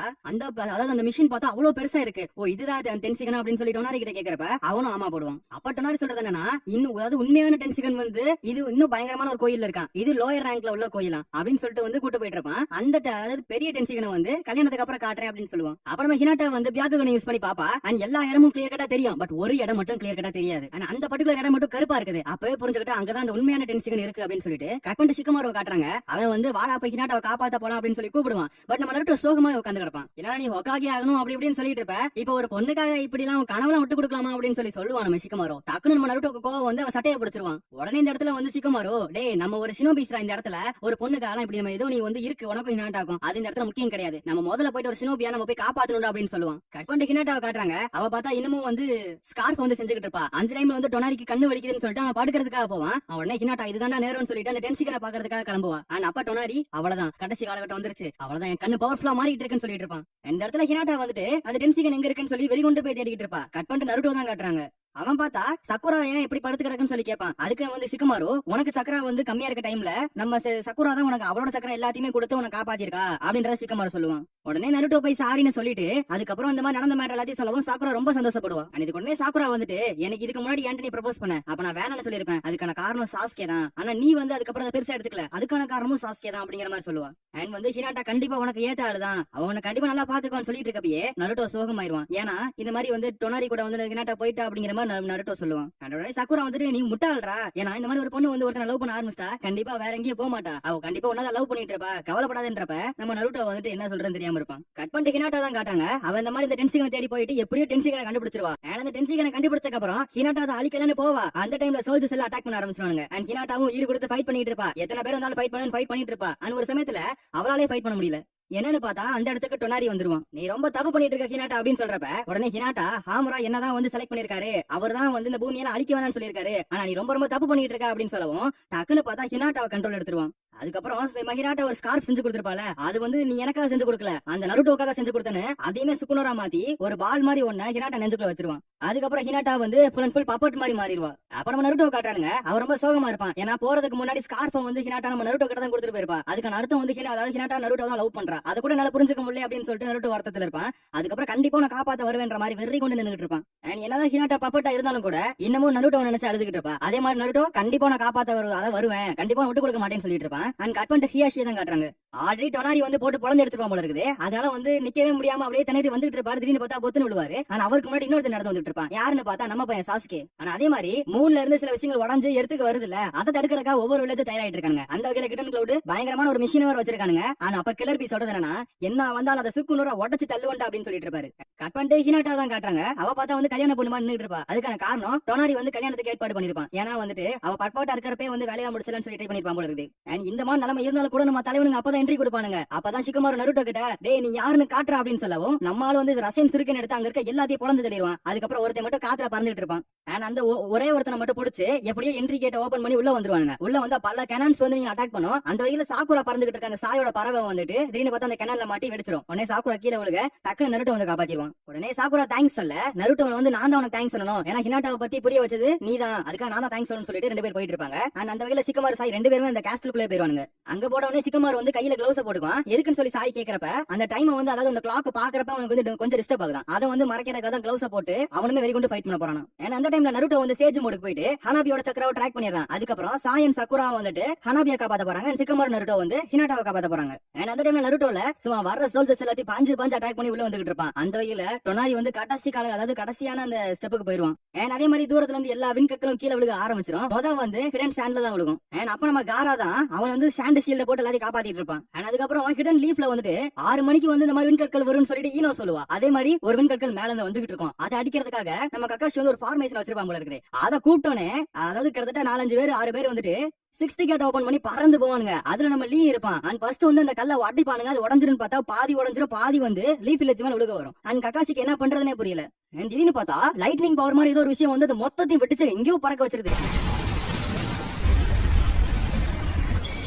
அதாவது அந்த மிஷின் பார்த்தா அவ்வளவு பெருசா இருக்கு, ஓ இதுதான் டென்சிகன் அப்படின்னு சொல்லி டொனாரி கிட்ட கேக்குறப்ப அவனும் ஆமா போடுவான். அப்ப டொனாரி சொல்றது என்னன்னா இன்னும் அதாவது உண்மையான டென்சிகன் வந்து இது இன்னும் பயங்கரமான ஒரு கோயில் இருக்கான், இது லோயர் ரேங்க்ல உள்ள கோயிலாம் அப்படின்னு சொல்லிட்டு வந்து கூட்டு போயிட்டு இருப்பான். அந்த அதாவது பெரிய டென்சிகனை வந்து கல்யாணத்துக்கு அப்புறம் காட்டுறேன் அப்படின்னு சொல்லுவான். அப்ப நம்ம ஹினாட்டா வந்து பியாக்குகனை யூஸ் பண்ணி பாப்பா. அண்ட் எல்லா இடமும் கிளியர் கட்டா தெரியும், பட் ஒரு இடம் மட்டும் கிளியர் கட்டா தெரியாது. அந்த பர்டிகுலர் இடம் மட்டும் கருப்பா இருக்குது. அப்பவே புரிஞ்சுக்கிட்டு அங்கதான் அந்த உண்மையான டென்சிகன் இருக்கு அப்படின்னு சொல்லிட்டு கட் பண்ணிட்டு சிக்கமாரோ காட்டுறாங்க. அவன் வந்து வாடா போய் ஹினாட்டாவை காப்பாத்த போலாம் அப்படின்னு சொல்லி கூப்பிடுவான். பட் நம்ம நருட்டோ சோகமா உட்கார்ந்து கிடப்பான். இல்லனா நீ ஹொகாகி ஆகணும் அப்படி இப்படின்னு சொல்லிட்டு இருப்ப, இப்ப ஒரு பொண்ணுக்காக இப்படி எல்லாம் கனவுலாம் விட்டு கொடுக்கலாமா அப்படின்னு சொல்லி சொல்லுவான் நம்ம சிக்கமாரோ. டக்குனு நம்ம நருட்டோக்கு கோவம் வந்து அவன் சட்டையை பிடிச்சிருவான். உடனே இந்த இடத்துல வந்து சிக்கமாரோ டேய் நம்ம ஒரு சினோபிஸ்ரா, இந்த இடத்துல ஒரு பொண்ணுக்காக இப்படி நம்ம ஏதோ நீ வந்து இருக்கு உனக்கும் ஹினாட்டாக்கும் அது இந்த இடத்துல முக்கியம் கிடையாது, நம்ம முதல்ல போயிட்டு ஒரு சினோபியா நம்ம போய் காப்பாத்தணும் அப்படின்னு சொல்லுவான். கட் பண்ணிட்டு ஹினாட்டாவை காட்டுறாங்க. அவ பார்த்தா இன்னமும் வந்து ஸ்கார்ஃப் வந்து செஞ்சுக்கிட்டு இருப்பா. அந்த டைம்ல வந்து டொனாரிக்கு கண்ணு வலிக்குதுன்னு சொல்லிட்டு அவன் படுக்கிறதுக்காக போவான். உடனே ஹினாட்டா இதுதான்டா நேரம்னு சொல்லிட்டு அந்த டென்சிகனை பாக்குறதுக்காக கிளம்புவா. அண்ட் அப்ப டொனாரி அவ்வளவுதான் கடைசி காலகட்டம் வந்துருச்சு, அவ்வளவுதான் என் கண்ணு பவர்ஃபுல்லா மாறிட்டு இருக்குன்னு சொல்லிட்டு இருப்பான். இந்த இடத்துல ஹினாட்டா வந்துட்டு அந்த டென்சிகன் எங்க இருக்குன்னு சொல்லி வெளிக்கொண்டு போய் தேடிக்கிட்டு இருப்பா. கட் பண்ணிட்டு நருட்டோ தான் காட்டுறாங்க. அவன் பார்த்தா சக்குரா ஏன் இப்படி படுத்து கிடக்குன்னு சொல்லி கேட்பான். அதுக்கு வந்து சிக்கமாரு உனக்கு சக்கரா வந்து கம்மியா இருக்க டைம்ல நம்ம சக்குரா தான் உனக்கு அவளோட சக்கரா எல்லாத்தையுமே கொடுத்து உனக்கு காப்பாத்திருக்கா அப்படின்றத சிக்கமாரு சொல்லுவான். உடனே நருட்டோ போய் சாரின்னு சொல்லிட்டு அதுக்கப்புறம் இந்த மாதிரி நடந்த மேட்டர் எல்லாத்தையும் சொல்லவும் சாக்குரா ரொம்ப சந்தோஷப்படுவான். இதுக்கு உடனே சாக்குரா வந்துட்டு எனக்கு இதுக்கு முன்னாடி ஏன்ட்டு நீ ப்ரப்போஸ் பண்ண, அப்ப நான் வேணாம்னு சொல்லிருப்பேன், அதுக்கான காரணம் சாஸ்கே தான், ஆனா நீ வந்து அதுக்கப்புறம் பெருசா எடுத்துக்கல, அதுக்கான காரணமும் சாஸ்கே தான் அப்படிங்கிற மாதிரி சொல்லுவான். அண்ட் வந்து ஹினாட்டா கண்டிப்பா உனக்கு ஏத்த ஆளுதான், அவனை கண்டிப்பா நல்லா பாத்துக்கோன்னு சொல்லிட்டு இருக்கப்பயே நருட்டோ சோகமாயிருவான். ஏன்னா இந்த மாதிரி வந்து டொனாரி கூட வந்து ஹினாட்டா போயிட்டா அப்படிங்கிற மாதிரி நருட்டோ சொல்லுவான். சக்குரா வந்துட்டு நீ முட்டாள்றா, ஏன்னா இந்த மாதிரி ஒரு பொண்ணு வந்து ஒருத்தனை லவ் பண்ண ஆரம்பிச்சா கண்டிப்பா வேற எங்கேயும் போக மாட்டா, அவ கண்டிப்பா ஒன்னாதான் லவ் பண்ணிட்டு இருப்பா, கவலைப்படாதுன்றப்ப நம்ம நருட்டோ வந்துட்டு என்ன சொல்றேன்னு தெரியாம இருப்பான். கட் பண்ணிட்டு ஹினாட்டா தான் காட்டாங்க. அவன் இந்த மாதிரி இந்த டென்சிகனை தேடி போயிட்டு எப்படியோ டென்சிகனை கண்டுபிடிச்சிருவா. அந்த டென்சிகனை கண்டுபிடிச்சதுக்கு அப்புறம் ஹினாட்டா அதை அழிக்கலன்னு போவா. அந்த டைம்ல சோல்ஜர்ஸ் எல்லாம் அட்டாக் பண்ண ஆரம்பிச்சிருவாங்க. அண்ட் ஹினாட்டாவும் ஈடு கொடுத்து ஃபைட் பண்ணிட்டு இருப்பா. எத்தனை பேர் வந்தாலும் ஃபைட் பண்ணிட்டு இருப்பா. அண்ட் ஒரு சமயத்துல அவளாலே ஃபைட் பண்ண முடியல. என்னன்னு பார்த்தா அந்த இடத்துக்கு டொனாரி வந்துருவான். நீ ரொம்ப தப்பு பண்ணிட்டு இருக்க ஹினாட்டா அப்படின்னு சொல்றப்ப உடனே ஹினாட்டா ஹாமுரா என்னதான் வந்து செலக்ட் பண்ணிருக்காரு, அவர் தான் வந்து இந்த பூமியெல்லாம் அழிக்க வேணாம்னு சொல்லியிருக்காரு, ஆனா நீ ரொம்ப தப்பு பண்ணிட்டு இருக்க அப்படின்னு சொல்லவும் டக்குன்னு பார்த்தா ஹினாட்டாவை கண்ட்ரோல் எடுத்துருவான். அதுக்கப்புறம் ஹினாட்டா ஒரு ஸ்கார்ஃப் செஞ்சு கொடுத்திருப்பால, அது வந்து நீ எனக்காக செஞ்சு கொடுக்கல, அந்த நருட்டோக்காக செஞ்சு கொடுத்தேன்னு அதையுமே சுக்குனரா மாத்தி ஒரு பால் மாதிரி ஒண்ணு ஹினாட்டா நெஞ்சுக்குள்ள வச்சிருவான். அதுக்கப்புறம் ஹினாட்டா வந்து ஃபுல் அண்ட் ஃபுல் பப்பட் மாதிரி மாறிடுவா. அப்ப நம்ம நருட்டோ காட்டுறாங்க. அவர் ரொம்ப சோகமா இருப்பான். ஏன்னா போறதுக்கு முன்னாடி ஸ்கார்ஃபை வந்து ஹினாட்டா நம்ம நருட்டோ கிட்ட தான் கொடுத்துட்டு போயிருப்பா. அதுக்கான அர்த்தம் வந்து அதாவது ஹினாட்டா நருட்டோ தான் லவ் பண்றா, அதை கூட என்னால புரிஞ்சுக்க முடியல அப்படின்னு சொல்லிட்டு நருட்டோ வருத்தத்துல இருப்பான். அதுக்கப்புறம் கண்டிப்பா நான் காப்பாத்த வருவேன்ற மாதிரி வெறி கொண்டு நின்னுட்டு இருப்பான். என்னதான் ஹினாட்டா பப்பட்டா இருந்தாலும் கூட இன்னமும் நருட்டோ நினைச்சு அழுதுகிட்டு இருப்பா. அதே மாதிரி நருட்டோ கண்டிப்பா நான் காப்பாத்த வருவேன், கண்டிப்பா விட்டு கொடுக்க மாட்டேன்னு சொல்லிட்டு இருப்பான். காட்டுறான். அண்ட் கட் பண்ணிட்டு ஹியாஷியை தான் காட்டுறாங்க. ஆல்ரெடி டொனாரி வந்து போட்டு பொழந்து எடுத்துருவான் போல இருக்குது. அதனால வந்து நிக்கவே முடியாம அப்படியே தண்ணி வந்துட்டு இருப்பாரு. திடீர்னு பார்த்தா பொத்துன்னு விழுவாரு. ஆனா அவருக்கு முன்னாடி இன்னொருத்தர் நடந்து வந்துட்டு இருப்பான். யாருன்னு பார்த்தா நம்ம பையன் சாஸ்கே. ஆனா அதே மாதிரி மூணுல இருந்து சில விஷயங்கள் உடஞ்சு எடுத்துக்கு வருது இல்ல, அதை தடுக்கிறதுக்கா ஒவ்வொரு வில்லேஜ் தயாராயிட்டு இருக்காங்க. அந்த வகையில கிட்டன் கிளவுட் பயங்கரமான ஒரு மிஷின் வேற வச்சிருக்காங்க. ஆனா அப்ப கிளர் பி சொல்றது என்னன்னா, என்ன வந்தாலும் அதை சுக்குநூறா உடச்சு தள்ளுவண்டா அப்படின்னு சொல்லிட்டு இருப்பாரு. கட் பண்ணிட்டு ஹினாட்டா தான் காட்டுறாங்க. அவ பார்த்தா வந்து கல்யாண பொண்ணுமா நின்னுட்டு இருப்பா. அதுக்கான காரணம் டொனாரி வந்து கல்யாணத்துக்கு ஏற்பாடு பண்ணிருப்பான். ஏன்னா வந்துட்டு அவ பட்பாட்டா இருக்கிறப்பே வந்து வேலையா முடிச்சலன்னு சொல்லி ட்ரை பண்ணிருப்பான் போல இருக்குது. அண்ட் இந்த மாதிரி நிலைமை இருந்தாலும் கூட நம்ம தலைவனுங்க அப்பதான் என்ட்ரி கொடுப்பானுங்க. அப்பதான் சிக்கமாரு நருட்டோ கிட்ட டேய் நீ யாருன்னு காட்டுறா அப்படின்னு சொல்லவும், நம்மால வந்து ரசன் சுருக்கன் எடுத்து அங்க இருக்க எல்லாத்தையும் பொழந்து தள்ளிடுவான். அதுக்கப்புறம் ஒருத்தன் மட்டும் காத்துல பறந்துட்டு இருப்பான். அண்ட் அந்த ஒரே ஒருத்தனை மட்டும் பிடிச்சு எப்படியோ என்ட்ரி கேட்ட ஓபன் பண்ணி உள்ள வந்துருவாங்க. உள்ள வந்து பல கேனன்ஸ் வந்து நீங்க அட்டாக் பண்ணும். அந்த வகையில சாக்குரா பறந்துகிட்டு இருக்க அந்த சாயோட பறவை வந்துட்டு திடீர்னு பார்த்தா அந்த கேனல்ல மாட்டி வெடிச்சிரும். உடனே சாக்குரா கீழே விழுக டக்குனு நருட்டோ வந்து காப்பாத்திடுவான். உடனே சாக்குரா தேங்க்ஸ் சொல்ல நருட்டோ வந்து நான் தான் உனக்கு தேங்க்ஸ் சொல்லணும், ஏன்னா ஹினாட்டாவை பத்தி புரிய வச்சது நீதான், அதுக்காக நான் தான் தேங்க்ஸ் சொல்லணும்னு சொல்லிட்டு ரெண்டு பேர் போயிட்டு இருப்பாங்க. அண்ட் அந்த வகையில சிக்கமாரு சாய் ரெண்டு பேருமே அந்த கேஸ்டலுக்குள்ளே போயிருவாங்க. அங்க போட உடனே சிக்கமாரு வந்து கையில கிளவுஸ் போட்டுக்குவான். எதுக்குன்னு சொல்லி சாய் கேக்குறப்ப அந்த டைம் வந்து அதாவது அந்த கிளாக் பாக்குறப்ப அவனுக்கு வந்து கொஞ்சம் டிஸ்டர்ப் ஆகுதான். அதை வந்து மறைக்கிறதுக்காக தான் கிளவுஸ் போட்டு அவனுமே வெறி கொண்டு ஃபைட் பண்ண போறான். ஏன்னா அந்த டைம்ல நருட்டோ வந்து சேஜ் மோடுக்கு போயிட்டு ஹனாபியோட சக்கராவை ட்ராக் பண்ணிடுறான். அதுக்கப்புறம் சாயன் சக்குரா வந்துட்டு ஹனாபியை காப்பாத்த போறாங்க. சிக்கமாரு நருட்டோ வந்து ஹினாட்டாவை காப்பாத்த போறாங்க. ஏன்னா அந்த டைம்ல நருட்டோல சும்மா வர்ற சோல்ஜர்ஸ் எல்லாத்தையும் பாஞ்சு அட்டாக் பண்ணி உள்ள வந்துகிட்டு இருப்பான். அந்த வகையில டொனாரி வந்து கடைசி கால அதாவது கடைசியான அந்த ஸ்டெப்புக்கு போயிருவான். ஏன்னா அதே மாதிரி தூரத்துல இருந்து எல்லா விண்கற்களும் கீழே விழுக ஆரம்பிச்சிடும். முதல் வந்து ஹிடன் சாண்ட்ல தான் விழுகும். ஏன்னா அப்ப நம்ம காரா தான் அவன் வந்து சாண்ட் ஷீல்ட போட்டு எல்லாத்தையும் காப்பாத்திட்டு இருப்பான். அதுக்கப்புறம் ஹிடன் லீஃப்ல வந்துட்டு 6 மணிக்கு வந்து இந்த மாதிரி விண்கற்கள் வரும்னு சொல்லிட்டு ஈனோ சொல்லுவா. அதே மாதிரி ஒரு விண்கற்கள் மேல இருந்து வந்துகிட்டு இருக்கும். அதை அடிக்கிறதுக்காக நம்ம கக்காஷி வந்து ஒரு ஃபார்மேஷன் வச்சிருப்பாங்க போல இருக்குது. அதை கூப்பிட்டோன்னே அதாவது கிட்டத்தட்ட 4-5 பேர் 6 பேர் வந்துட்டு 60 கேட் ஓபன் பண்ணி பறந்து போவானுங்க. அதுல நம்ம லீ இருப்பான். அண்ட் ஃபர்ஸ்ட் வந்து அந்த கல்ல அடிப்பானுங்க. அது உடஞ்சிருன்னு பார்த்தா பாதி உடஞ்சிரும், பாதி வந்து லீஃப் வில்லேஜ் மேல விழுக வரும். அண்ட் கக்காசிக்கு என்ன பண்றதுனே புரியல. திடீர்னு பார்த்தா லைட்னிங் பவர் மாதிரி ஏதோ ஒரு விஷயம் வந்து அது மொத்தத்தையும் வெட்டிச்சு எங்கேயோ பறக்க வச்சிருது.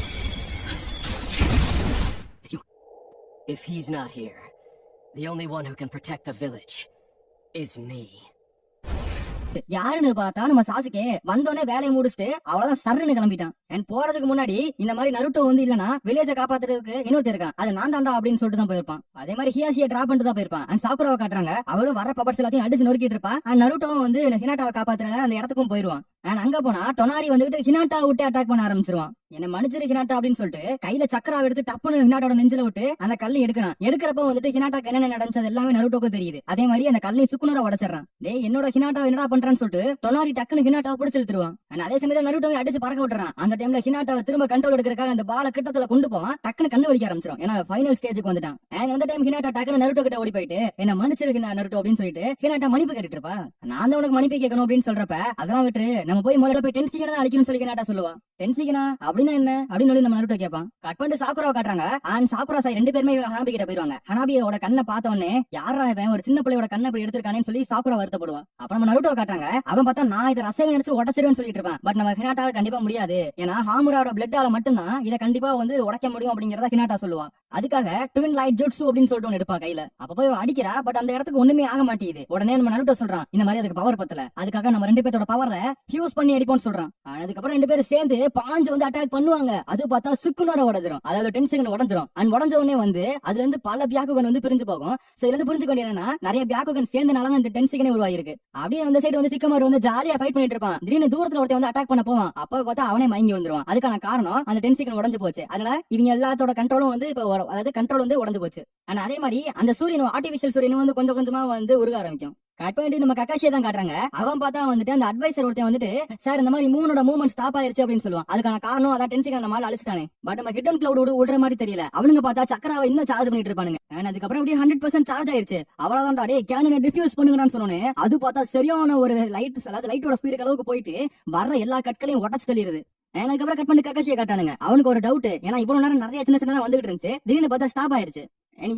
If he's not here, the only one who can protect the village is me. யாருன்னு பார்த்தா நம்ம சாசுகே வந்தோடனே வேலையை முடிச்சுட்டு அவ்வளவுதான் சர்ன்னு கிளம்பிட்டான். அண்ட் போறதுக்கு முன்னாடி இந்த மாதிரி நருட்டோ வந்து இல்லனா வில்லேஜை காப்பாத்துறதுக்கு இன்னொருத்தர் இருக்கான், அது நான் தாண்டா அப்படின்னு சொல்லிட்டு தான் போயிருப்பான். அதே மாதிரி ஹியாசியை டிராப் பண்ணிட்டு தான் போயிருப்பான். அண்ட் சாக்குராவை காட்டுறாங்க. அவளும் வர பபர்ஸ் எல்லாத்தையும் அடிச்சு நொறுக்கிட்டு இருப்பா. அண்ட் நருட்டோ வந்து ஹினாட்டாவை காப்பாத்துற அந்த இடத்துக்கும் போயிருவான். அண்ட் அங்க போனா டொனாரி வந்துட்டு ஹினாட்டா விட்டு அட்டாக் பண்ண ஆரம்பிச்சிருவான். என்ன மன்னிச்சிரு ஹினாட்டா அப்படின்னு சொல்லிட்டு கையில சக்கராவை எடுத்து டப்புன்னு ஹினாட்டோட நெஞ்சில விட்டு அந்த கல்லை எடுக்கிறான். எடுக்கிறப்ப வந்துட்டு ஹினாட்டாக்கு என்னென்ன நடந்தது எல்லாமே நருட்டோக்கு தெரியுது. அதே மாதிரி அந்த கல்லை சுக்குனரா உடைச்சிடறான். டேய் என்னோட ஹினாட்டா என்னடா பண்றான்னு சொல்லிட்டு டொனாரி டக்குன்னு ஹினாட்டாவை பிடிச்சு இழுத்துருவான். அதே சமயத்துல நருட்டோவை அடிச்சு பறக்க விட்டுறான். அந்த டைம்ல ஹினாட்டாவை திரும்ப கண்ட்ரோல் எடுக்கிறக்காக அந்த பால கிட்டத்துல கொண்டு போவான். டக்குன்னு கண்ணு வலிக்க ஆரம்பிச்சிடும். ஏன்னா ஃபைனல் ஸ்டேஜுக்கு வந்துட்டான். அந்த டைம் ஹினாட்டா டக்குன்னு நருட்டோ கிட்ட ஓடி போயிட்டு என்ன மன்னிச்சிரு நருட்டோ அப்படின்னு சொல்லிட்டு ஹினாட்டா மன்னிப்பு கேட்டுட்டு இருப்பா. நான் தான் உனக்கு மன்னிப்பு கேட்கணும் அப்படின்னு சொல்றப்ப அதெல்லாம் விட்டு நம்ம போய் முதல்ல போய் டென்சிகனா தான் அடிக்கணும்னு சொல்லி ஹினாட்டா சொல்லுவா. டென்சிகனா அப்படின்னா என்ன அப்படின்னு நம்ம நருட்டோ கேட்பான். கட் பண்ணிட்டு சாக்குராவை காட்டுறாங்க. அண்ட் சாக்குரா சாய் ரெண்டு பேருமே ஹனாபி கிட்ட போயிருவாங்க. ஹனாபியோட கண்ணை பார்த்த உடனே யாரா இவன் ஒரு சின்ன பிள்ளையோட கண்ணை இப்படி எடுத்திருக்கானேன்னு சொல்லி சாக்குரா வருத்தப்படுவா. அப்ப நம்ம நருட்டோ காட்டுறாங்க. அவன் பார்த்தா நான் இதை ரசையை நினைச்சு உடச்சிருவேன்னு சொல்லிட்டு இருப்பான். பட் நம்ம ஹினாட்டால கண்டிப்பா முடியாது, ஏன்னா ஹாமுராவோட பிளட்டால மட்டும்தான் இதை கண்டிப்பா வந்து உடைக்க முடியும் அப்படிங்கறத ஹினாட்டா சொல்லுவா. அதுக்காக ட்வின் லைட் ஜுட்சு அப்படின்னு சொல்லிட்டு ஒன்னு எடுப்பா கையில. அப்ப போய் அடிக்கிறா. பட் அந்த இடத்துக்கு ஒண்ணுமே ஆக மாட்டேங்குது. உடனே நம்ம நருட்டோ சொல்றான் இந்த மாதிரி அதுக்கு பவர் பத்தல, அதுக்காக நம்ம ரெண்டு பேரோட பவரை ஃபியூஸ் பண்ணி அடிப்போம்னு சொல்றான். அதுக்கப்புறம் ரெண்டு பேரும் சேர்ந்து பாஞ்சு வந்து அட்டாக் பண்ணுவாங்க. அது பார்த்தா சுக்குனோட உடஞ்சிரும், அதாவது 10 செகண்ட் உடஞ்சிரும். அண்ட் உடஞ்ச உடனே வந்து அதுல இருந்து பல பியாக்குகன் வந்து பிரிஞ்சு போகும். சோ இதுல இருந்து புரிஞ்சுக்க வேண்டியது என்னன்னா நிறைய பியாக்குகன் சேர்ந்தனால இந்த 10 செகண்ட் உருவாயிருக்கு. அப்படியே அந்த சைடு வந்து சிக்கமாரு வந்து ஜாலியா ஃபைட் பண்ணிட்டு இருப்பான். திடீர்னு தூரத்துல ஒருத்தன் வந்து அட்டாக் பண்ண போவான். அப்ப பார்த்தா அவனே மயங்கி வந்துருவான். அதுக்கான காரணம் அந்த 10 செகண்ட் உடஞ்சு போச்சு. அதனால இவங்க எல்லாத்தோட கண்ட்ரோலும் வந்து இப்ப அதாவது கண்ட்ரோல் வந்து உடஞ்சு போச்சு. ஆனா அதே மாதிரி அந்த சூரியனும் ஆர்டிபிஷியல் சூரியனும் வந்து கொஞ்சம் கொஞ்சமா வந்து உருக ஆரம்பிக்கும். கட் பண்ணிட்டு நம்ம கக்காஷியை தான் காட்டுறாங்க. அவன் பார்த்தா வந்துட்டு அந்த அட்வைசர் ஒருத்தன் வந்துட்டு சார் இந்த மாதிரி மூணோட மூவ்மெண்ட் ஸ்டாப் ஆயிருச்சு அப்படின்னு சொல்லுவான். அதுக்கான காரணம் அதான் 10 செகண்ட் நம்மளால அழிச்சிட்டானே. பட் நம்ம ஹிடன் கிளவுட் விடுற மாதிரி தெரியல. அவனுங்க பார்த்தா சக்கராவை இன்னும் சார்ஜ் பண்ணிட்டு இருப்பானுங்க. அதுக்கப்புறம் அப்படியே 100% சார்ஜ் ஆயிருச்சு. அவ்வளவுதான் டே கேனனை டிஃப்யூஸ் பண்ணுங்கன்னு சொன்னோன்னே அது பார்த்தா சரியான ஒரு லைட், அதாவது லைட்டோட ஸ்பீடுக்கு அளவுக்கு போயிட்டு வர்ற எல்லா கற்களையும் உடச்சு தள்ளிடுது. அதுக்கப்புறம் கட் பண்ணி கக்காஷியை காட்டானுங்க. அவனுக்கு ஒரு டவுட், ஏன்னா இவ்வளவு நேரம் நிறைய சின்ன சின்னதா வந்துகிட்டு இருந்துச்சு. திடீர்னு பார்த்தா ஸ்டாப் ஆயிருச்சு.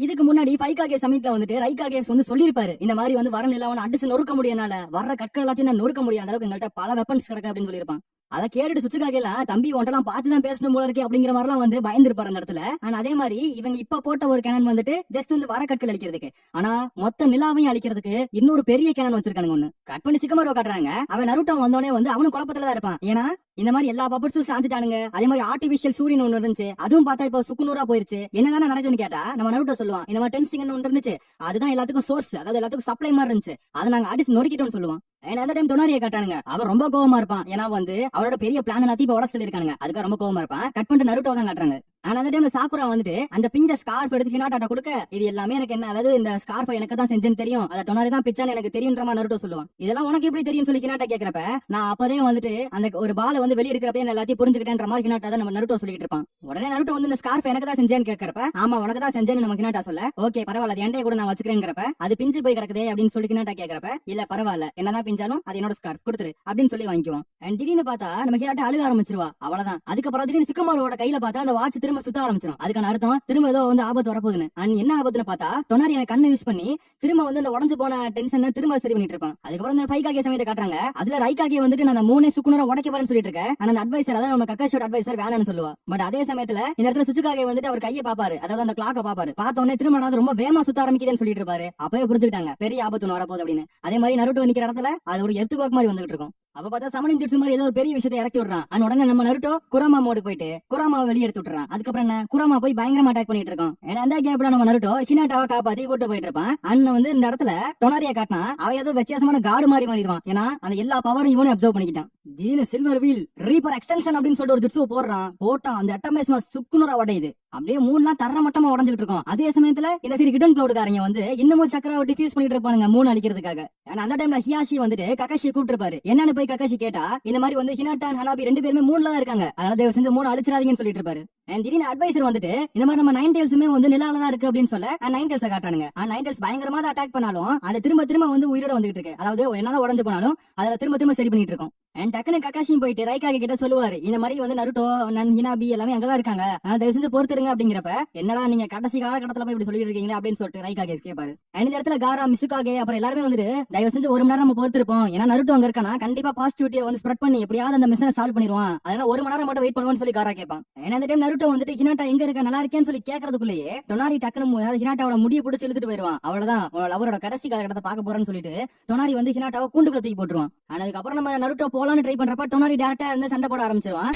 இதுக்கு முன்னாடி ஃபைகாகே சமிட்ல வந்துட்டு ரைகாகே வந்து சொல்லிருப்பாரு இந்த மாதிரி வந்து வர நிலவன அடிச்சு நொறுக்க முடியனால வர்ற கற்கள் எல்லாத்தையும் நான் நொறுக்க முடியும், அந்த அளவுக்கு எங்கள்கிட்ட பல வெப்பன்ஸ் கிடக்கு அப்படின்னு சொல்லியிருப்பான். அதை கேட்டுட்டு சுச்சுகாகே எல்லாம் தம்பி ஒன்றெல்லாம் பார்த்துதான் பேசணும் போல இருக்கே அப்படிங்கிற மாதிரி எல்லாம் வந்து பயந்துருப்பாரு அந்த இடத்துல. ஆனா அதே மாதிரி இவங்க இப்ப போட்ட ஒரு கேனன் வந்துட்டு ஜஸ்ட் வந்து வர கற்கள் அழிக்கிறதுக்கு, ஆனா மொத்த நிலாவையும் அழிக்கிறதுக்கு இன்னொரு பெரிய கேனன் வச்சிருக்கானுங்க. ஒண்ணு கட் பண்ணி சிக்கமாரோ காட்டுறாங்க. அவன் நருட்டோ வந்தோடனே வந்து அவனும் குழப்பத்துல தான் இருப்பான். ஏன்னா இந்த மாதிரி எல்லா பப்பட்ஸும் சாஞ்சிட்டானுங்க. அதே மாதிரி ஆர்டிபிஷியல் சூரியன் ஒண்ணு இருந்துச்சு, அதுவும் பார்த்தா இப்போ சுக்குநூறா போயிருச்சு. என்னதானே நடக்குதுன்னு கேட்டா நம்ம நருட்டோ சொல்லுவான், இந்த மாதிரி டென்சிங் ஒன்று இருந்துச்சு, அதுதான் எல்லாத்துக்கும் சோர்ஸ், அதாவது எல்லாத்துக்கும் சப்ளை மாதிரி இருந்துச்சு, அதை நாங்க அடிச்சு நொறுக்கிட்டோம்னு சொல்லுவான். அந்த டைம் தொனாரியை காட்டானுங்க, அவன் ரொம்ப கோவமா இருப்பான். ஏன்னா வந்து அவனோட பெரிய பிளான் எல்லாத்தையும் இப்ப உட சொல்லிருக்காங்க, அதுக்காக ரொம்ப கோவமா இருப்பான். கட் பண்ணிட்டு நருட்டோ தான் காட்டுறாங்க. ஆனா அந்த டைம்ல சாக்குரா வந்துட்டு அந்த பிஞ்ச ஸ்கார்ஃப் எடுத்து ஹினாட்டாட்ட கொடுக்க, இது எல்லாமே எனக்கு என்ன, அதாவது இந்த ஸ்கார்ஃபை எனக்கு தான் செஞ்சேன்னு தெரியும், அதை டொனாரி தான் பிச்சான்னு எனக்கு தெரியுன்ற மாதிரி நருட்டோ சொல்லுவான். இதெல்லாம் உனக்கு எப்படி தெரியும் சொல்லி ஹினாட்டா கேக்குறப்ப, நான் அப்பதே வந்துட்டு அந்த ஒரு பாலை வந்து வெளிய எடுக்கிறப்ப எல்லாத்தையும் புரிஞ்சுக்கிட்டேன்ற மாதிரி ஹினாட்டா தான் நம்ம நருட்டோ சொல்லிட்டு இருப்பான். உடனே நருட்டோ வந்து இந்த ஸ்கார்ஃப் எனக்கு தான் செஞ்சேன்னு கேட்கறப்ப, ஆமா உனக்கு தான் செஞ்சேன்னு நம்ம ஹினாட்டா சொல்ல, ஓகே பரவாயில்ல, அது எண்டைய கூட நான் வச்சுக்கிறேங்கிறப்ப, அது பிஞ்சு போய் கிடக்குதே அப்படின்னு சொல்லி ஹினாட்டா கேட்கறப்ப, இல்ல பரவாயில்ல என்னதான் பிஞ்சாலும் அது என்னோட ஸ்கார்ஃப் கொடுத்துரு அப்படின்னு சொல்லி வாங்கிக்குவான். அண்ட் திடீர்னு பார்த்தா நம்ம ஹினாட்டா அழுக ஆரம்பிச்சிருவா, அவ்வளவுதான். அதுக்கப்புறம் திடீர்னு சிக்கமாரோட கையில பார்த்தா அந்த வாட்ச் திரும்ப சுத்த ஆரம்பிச்சிடும். அதுக்கான அர்த்தம் திரும்ப ஏதோ வந்து ஆபத்து வரப்போகுதுன்னு. அண்ட் என்ன ஆபத்துன்னு பார்த்தா டொனாரி அவன் கண்ணை யூஸ் பண்ணி திரும்ப வந்து அந்த உடஞ்சு போன டென்ஷன் திரும்ப சரி பண்ணிட்டு இருப்பான். அதுக்கப்புறம் இந்த ஃபைகாகே சமயத்தை காட்டுறாங்க. அதுல ரைகாகே வந்துட்டு நான் 3 சுக்குனரா உடைக்க போறேன்னு சொல்லிட்டு இருக்கேன். ஆனா அந்த அட்வைசர், அதாவது நம்ம கக்காஷியோட அட்வைசர் வேணான்னு சொல்லுவா. பட் அதே சமயத்துல இந்த இடத்துல சுச்சுகாகே வந்துட்டு அவர் கையை பாப்பாரு, அதாவது அந்த கிளாக்க பாப்பாரு. பார்த்த உடனே திரும்ப அது ரொம்ப வேகமா சுத்த ஆரம்பிக்குதுன்னு சொல்லிட்டு இருப்பாரு. அப்பவே புரிஞ்சுக்கிட்டாங்க பெரிய ஆபத்து வரப்போகுது அப்படின்னு. அதே மாதிரி நருட்டோ நிக்கிற இடத்துல அது ஒரு எர்த்துவாக் மாதிரி வந்துட்டு இருக்கும். அப்ப பார்த்தா சமனிங் ஜுட்சு மாதிரி ஏதோ ஒரு பெரிய விஷயத்தை இறக்கி விடுறான். அண்ட் உடனே நம்ம நருட்டோ குராமா மோடு போயிட்டு குராமாவை வெளியே எடுத்து விட்டுறான். அதுக்கப்புறம் என்ன, குராமா போய் பயங்கரமா அட்டாக் பண்ணிட்டு இருக்கோம். ஏன்னா அந்த கேப்ல நம்ம நருட்டோ ஹினாட்டாவை காப்பாத்தி கூட்டு போயிட்டு இருப்பான். அண்ணன் வந்து இந்த இடத்துல டொனாரியா காட்டினா அவன் ஏதோ வித்தியாசமான காடு மாதிரி மாறிடுவான். ஏன்னா அந்த எல்லா பவரும் இவனே அப்சர்வ் பண்ணிக்கிட்டான். திடீர்னு சில்வர் வீல் ரீப்பர் எக்ஸ்டென்ஷன் அப்படின்னு சொல்லிட்டு ஒரு ஜுட்சு போட்டான். அந்த எட்டமேஸ்மா சுக்குநூறா உடையுது. அப்படியே 3 தர மட்டமா உடஞ்சிட்டு இருக்கும். அதே சமயத்துல இந்த சரி ஹிடன் கிளவுட்காரங்க வந்து இன்னமும் சக்கராவை டிஃப்யூஸ் பண்ணிட்டு இருப்பானுங்க 3 அழிக்கிறதுக்காக. ஏன்னா அந்த டைம்ல ஹியாஷி வந்துட்டு கக்காஷியை கூப்பிட்டு இருப்பாரு. என்னன்னு போய் கக்காஷி கேட்டா, இந்த மாதிரி வந்து ஹினாட்டா ஹனாபி 2 பேருமே 3ல தான் இருக்காங்க, அதனால தயவு செஞ்சு 3 அழிச்சிடாதீங்கன்னு சொல்லிட்டு இருப்பாரு. திடீர்னு அட்வைசர் வந்துட்டு இந்த மாதிரி நம்ம 9 டெயில்ஸுமே வந்து நிலால தான் இருக்கு அப்படின்னு சொல்ல 9 டெயில்ஸை காட்டுறாங்க. 9 டெயில்ஸ் பயங்கரமா தான் அட்டாக் பண்ணாலும் அது திரும்ப வந்து உயிரோட வந்துட்டு இருக்கு. அதாவது என்னதான் உடஞ்சு போனாலும் அதுல திரும்ப சரி பண்ணிட்டு இருக்கோம். டக்குனு கக்காஷியும் போயிட்டு ரைகாகே கிட்ட சொல்லுவாரு, இந்த மாதிரி வந்து நருட்டோ ஹினாபி எல்லாமே அங்கதான் இருக்காங்க, அதனால தயவு செஞ்சு பொறுத்துருங்க அப்படிங்கிறப்ப, என்னடா நீங்க கடைசி காலகட்டத்துல போய் இப்படி சொல்லிட்டு இருக்கீங்களா அப்படின்னு சொல்லிட்டு ரைகாகே கேட்பாரு. இந்த இடத்துல காரா மிசுகாகே அப்புறம் எல்லாருமே வந்துட்டு தயவு செஞ்சு 1 மணி நேரம் நம்ம பொறுத்திருப்போம், ஏன்னா நருட்டோ அங்க இருக்கானா கண்டிப்பா பாசிட்டிவிட்டியை வந்து ஸ்ப்ரெட் பண்ணி எப்படியாவது அந்த மிஷனை சால்வ் பண்ணிடுவான், அதனால 1 மணி நேரம் மட்டும் வெயிட் பண்ணுவோம்னு சொல்லி காரா கேட்பான். ஏன்னா அந்த டைம் நருட்டோ வந்துட்டு ஹினாட்டா எங்க இருக்க நல்லா இருக்கேன்னு சொல்லி கேட்கறதுக்குள்ளேயே டொனாரி டக்குனு ஹினாட்டாவோட முடியை பிடிச்சி இழுத்துட்டு போயிருவான். அவ்வளவுதான், அவரோட கடைசி காலகட்டத்தை பார்க்க போறேன்னு சொல்லிட்டு டொனாரி வந்து ஹினாட்டாவை கூண்டுக்குள்ள தூக்கி போட்டுருவான். அதுக்கப்புறம் நம்ம நருட்டோ போலான்னு ட்ரை பண்றப்ப டொனாரி டைரக்டா இருந்து சண்டை போட ஆரம்பிச்சிருவான்.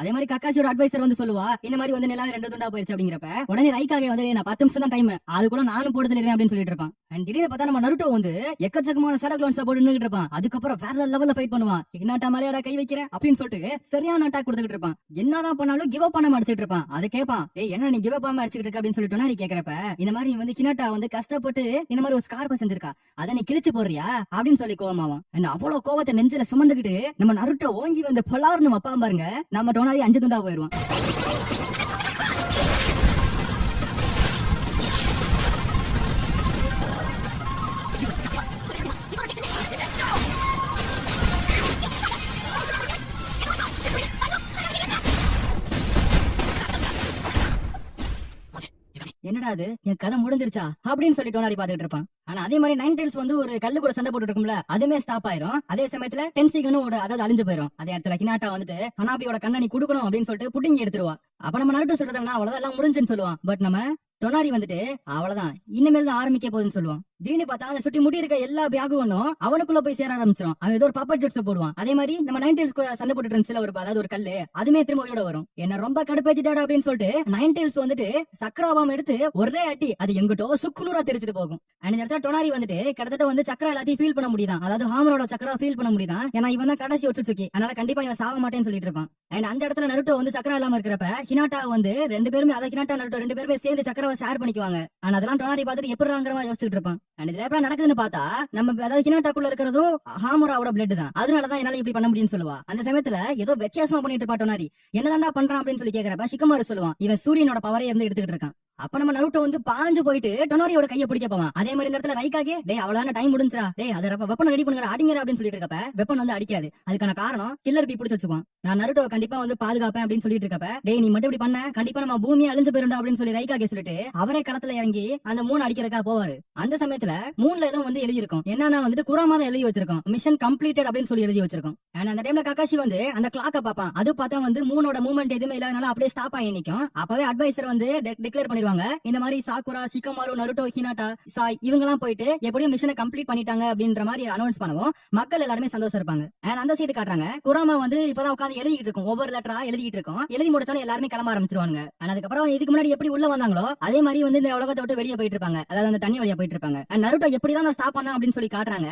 அதே மாதிரி கக்காஷியோட அட்வைசர் வந்து சொல்லுவா, இந்த மாதிரி வந்து நிலாவை 2 துண்டா போயிருச்சு அப்படிங்கிறப்ப உடனே ரைகாகே வந்து நான் 10 நிமிஷம் தான் டைம், அது கூட நானும் போட்டு தருவேன் அப்படின்னு சொல்லிட்டு இருப்பான். அண்ட் திடீர்னு பார்த்தா நம்ம நருட்டோ வந்து எக்கச்சக்கமான சடக்லோன்ஸ் போட்டு நின்னுட்டு இருப்பான். அதுக்கப்புறம் வேற லெவல்ல ஃபைட் பண்ணுவான். ஹினாட்டா மலையோட கை வைக்கிறேன் அப்படின்னு சொல்லிட்டு சரியான அட்டாக் கொடுத்துட்டு இருப்பான். என்னதான் பண்ணாலும் கிவ் அப் பண்ணாம அடிச்சிட்டு இருப்பான். அதை கேட்பான், ஏய் என்ன நீ கிவ் அப் பண்ணாம அடிச்சிட்டு இருக்க அப்படின்னு சொல்லிட்டு டொனாரி கேக்குறப்ப, இந்த மாதிரி வந்து ஹினாட்டா வந்து கஷ்டப்பட்டு இந்த மாதிரி ஒரு ஸ்கார்ப செஞ்சிருக்கா, அதை நீ கிழிச்சு போடுறியா அப்படின்னு சொல்லி கோவமாவான். அவ்வளவு கோவத்தை நெஞ்சில சுமந்துக்கிட்டு நம்ம நருட்டோ ஓங்கி வந்து பலார்னு வப்பான் பாருங்க, நம்ம டொனாரி 5 துண்டா போயிருவான். என்னடா அது என் கதை முடிஞ்சிருச்சா அப்படின்னு சொல்லி டொனாரி பாத்துட்டு இருப்பான். ஆனா அதே மாதிரி 9 டெயில்ஸ் வந்து ஒரு கல்லு கூட சண்டை போட்டு இருக்கும்ல, அதுமே ஸ்டாப் ஆயிரும். அதே சமயத்துல டென்சிகனும் அதாவது அழிஞ்சு போயிரும். அதே இடத்துல ஹினாட்டா வந்துட்டு ஹனாபியோட கண்ணை நீ குடுக்கணும் அப்படின்னு சொல்லிட்டு புட்டிங்கி எடுத்துருவா. அப்ப நம்ம நருட்டோ சொல்றதுன்னா அவ்வளவுதான் எல்லாம் முடிஞ்சுன்னு சொல்லுவான். பட் நம்ம டொனாரி வந்துட்டு அவ்வளவுதான் இனிமேல் தான் ஆரம்பிக்க போகுதுன்னு சொல்லுவான். திடீர்னு பார்த்தா அதை சுட்டி முடி இருக்க எல்லா பேகுவனும் அவனுக்குள்ள போய் சேர ஆரம்பிச்சிடும். அவன் ஏதோ ஒரு பப்பட் ஜெட்ஸ் போடுவான். அதே மாதிரி நம்ம 9 டெயில்ஸ் சண்டை போட்டு இருந்துச்சுல அதாவது ஒரு கல்லு, அதுமே திரும்ப உயிரோட வரும். என்ன ரொம்ப கடுப்பேத்திட்டாடா அப்படின்னு சொல்லிட்டு 9 டெயில்ஸ் வந்துட்டு சக்கராவாம எடுத்து ஒரே அட்டி அது எங்கிட்டோ சுக்குநூறா தெரிச்சுட்டு போகும். அந்த இடத்துல டொனாரி வந்துட்டு கிட்டத்தட்ட வந்து சக்கரா எல்லாத்தையும் ஃபீல் பண்ண முடியுதான், அதாவது ஹாமரோட சக்கரா ஃபீல் பண்ண முடியுதான். ஏன்னா இவன் தான் கடைசி ஒட்சுட்சுகி, அதனால கண்டிப்பா இவன் சாக மாட்டேன்னு சொல்லிட்டு இருப்பான். அந்த இடத்துல நருட்டோ வந்து சக்கரா இல்லாம இருக்கிறப்ப ஹினாட்டா வந்து 2 பேருமே, அதாவது ஹினாட்டா நருட்டோ 2 பேருமே சேர்ந்து சக்கராவை ஷேர் பண்ணிக்குவாங்க. ஆனா அதெல்லாம் டொனாரி பார்த்துட்டு எப்படிங்கிற யோசிச்சுட்டு இருப்பான். நடக்குதுன்னு பார்த்தா நம்ம அதாவது ஹினாட்டாக்குள்ள இருக்கிறதும் ஹாமுராவோட பிளட் தான், அதனாலதான் என்னால இப்படி பண்ண முடியும்னு சொல்லுவா. அந்த சமயத்துல ஏதோ வித்தியாசமா பண்ணிட்டு இருப்பா டொனாரி. என்னதான்டா பண்றான் அப்படின்னு சொல்லி கேக்குறப்ப சிக்கமாரு சொல்லுவான், இவன் சூரியனோட பவரை இருந்து எடுத்துக்கிட்டு இருக்கான். அப்ப நம்ம நருட்டோ வந்து பாஞ்சு போயிட்டு டொனோரியோட கையை பிடிக்க போவான். அதே மாதிரி இந்த இடத்துல ரைக்காகே டேய் அவ்வளவு டைம் முடிஞ்சுடா, டேய் அத வெப்பன் ரெடி பண்ணுங்க அடிங்கற அப்படின்னு சொல்லிட்டு இருக்கப்ப வெப்பன் வந்து அடிக்காது. அதுக்கான காரணம் கில்லர் பி பிடிச்சு வச்சுக்குவான். நான் நருட்டோ கண்டிப்பா வந்து பாதுகாப்பேன் அப்படின்னு சொல்லிட்டு இருக்கப்ப டேய் நீ மட்டும் இப்படி பண்ண கண்டிப்பா நம்ம பூமி அழிஞ்சு போயிரும் அப்படின்னு சொல்லி ரைக்காகே சொல்லிட்டு அவரே களத்துல இறங்கி அந்த மூணு அடிக்கிறதுக்கா போவாரு. அந்த சமயத்துல மூணுல ஏதோ வந்து எழுதி இருக்கும் என்னன்னா வந்துட்டு குராமா தான் எழுதி வச்சிருக்கோம் மிஷன் கம்ப்ளீட்டட் அப்படின்னு சொல்லி எழுதி வச்சிருக்கோம். அந்த டைம்ல ககாஷி வந்து அந்த கிளாக்க பாப்பான். அது பார்த்தா வந்து மூணோட மூவ்மெண்ட் எதுவுமே இல்லாதனால அப்படியே ஸ்டாப் ஆகி நிக்கும். அப்பவே அட்வைசர் வந்து டிக்ளேர் பண்ணிடுவாங்க இந்த மாதிரி சாக்குரா சிக்கமாரு நருட்டோ ஹினாட்டா சாய் இவங்க எல்லாம் போயிட்டு எப்படியும் மிஷனை கம்ப்ளீட் பண்ணிட்டாங்க அப்படின்ற மாதிரி அனௌன்ஸ் பண்ணுவோம். மக்கள் எல்லாருமே சந்தோஷம் இருப்பாங்க. அந்த சைடு காட்டுறாங்க குராமா வந்து இப்பதான் உட்காந்து எழுதிட்டு இருக்கும். ஒவ்வொரு லெட்டரா எழுதிட்டு இருக்கும். எழுதி முடிச்சாலும் எல்லாருமே கிளம்ப ஆரம்பிச்சிருவாங்க. அதுக்கப்புறம் இதுக்கு முன்னாடி எப்படி உள்ள வந்தாங்களோ அதே மாதிரி வந்து இந்த உலகத்தை விட்டு வெளியே போயிட்டு இருப்பாங்க. அதாவது அந்த தண்ணி வழியா போயிட்டு இருப்பாங்க. நருட்டோ எப்படிதான் ஸ்டாப் பண்ணா அப்படின்னு சொல்லி காட்டுறாங்க.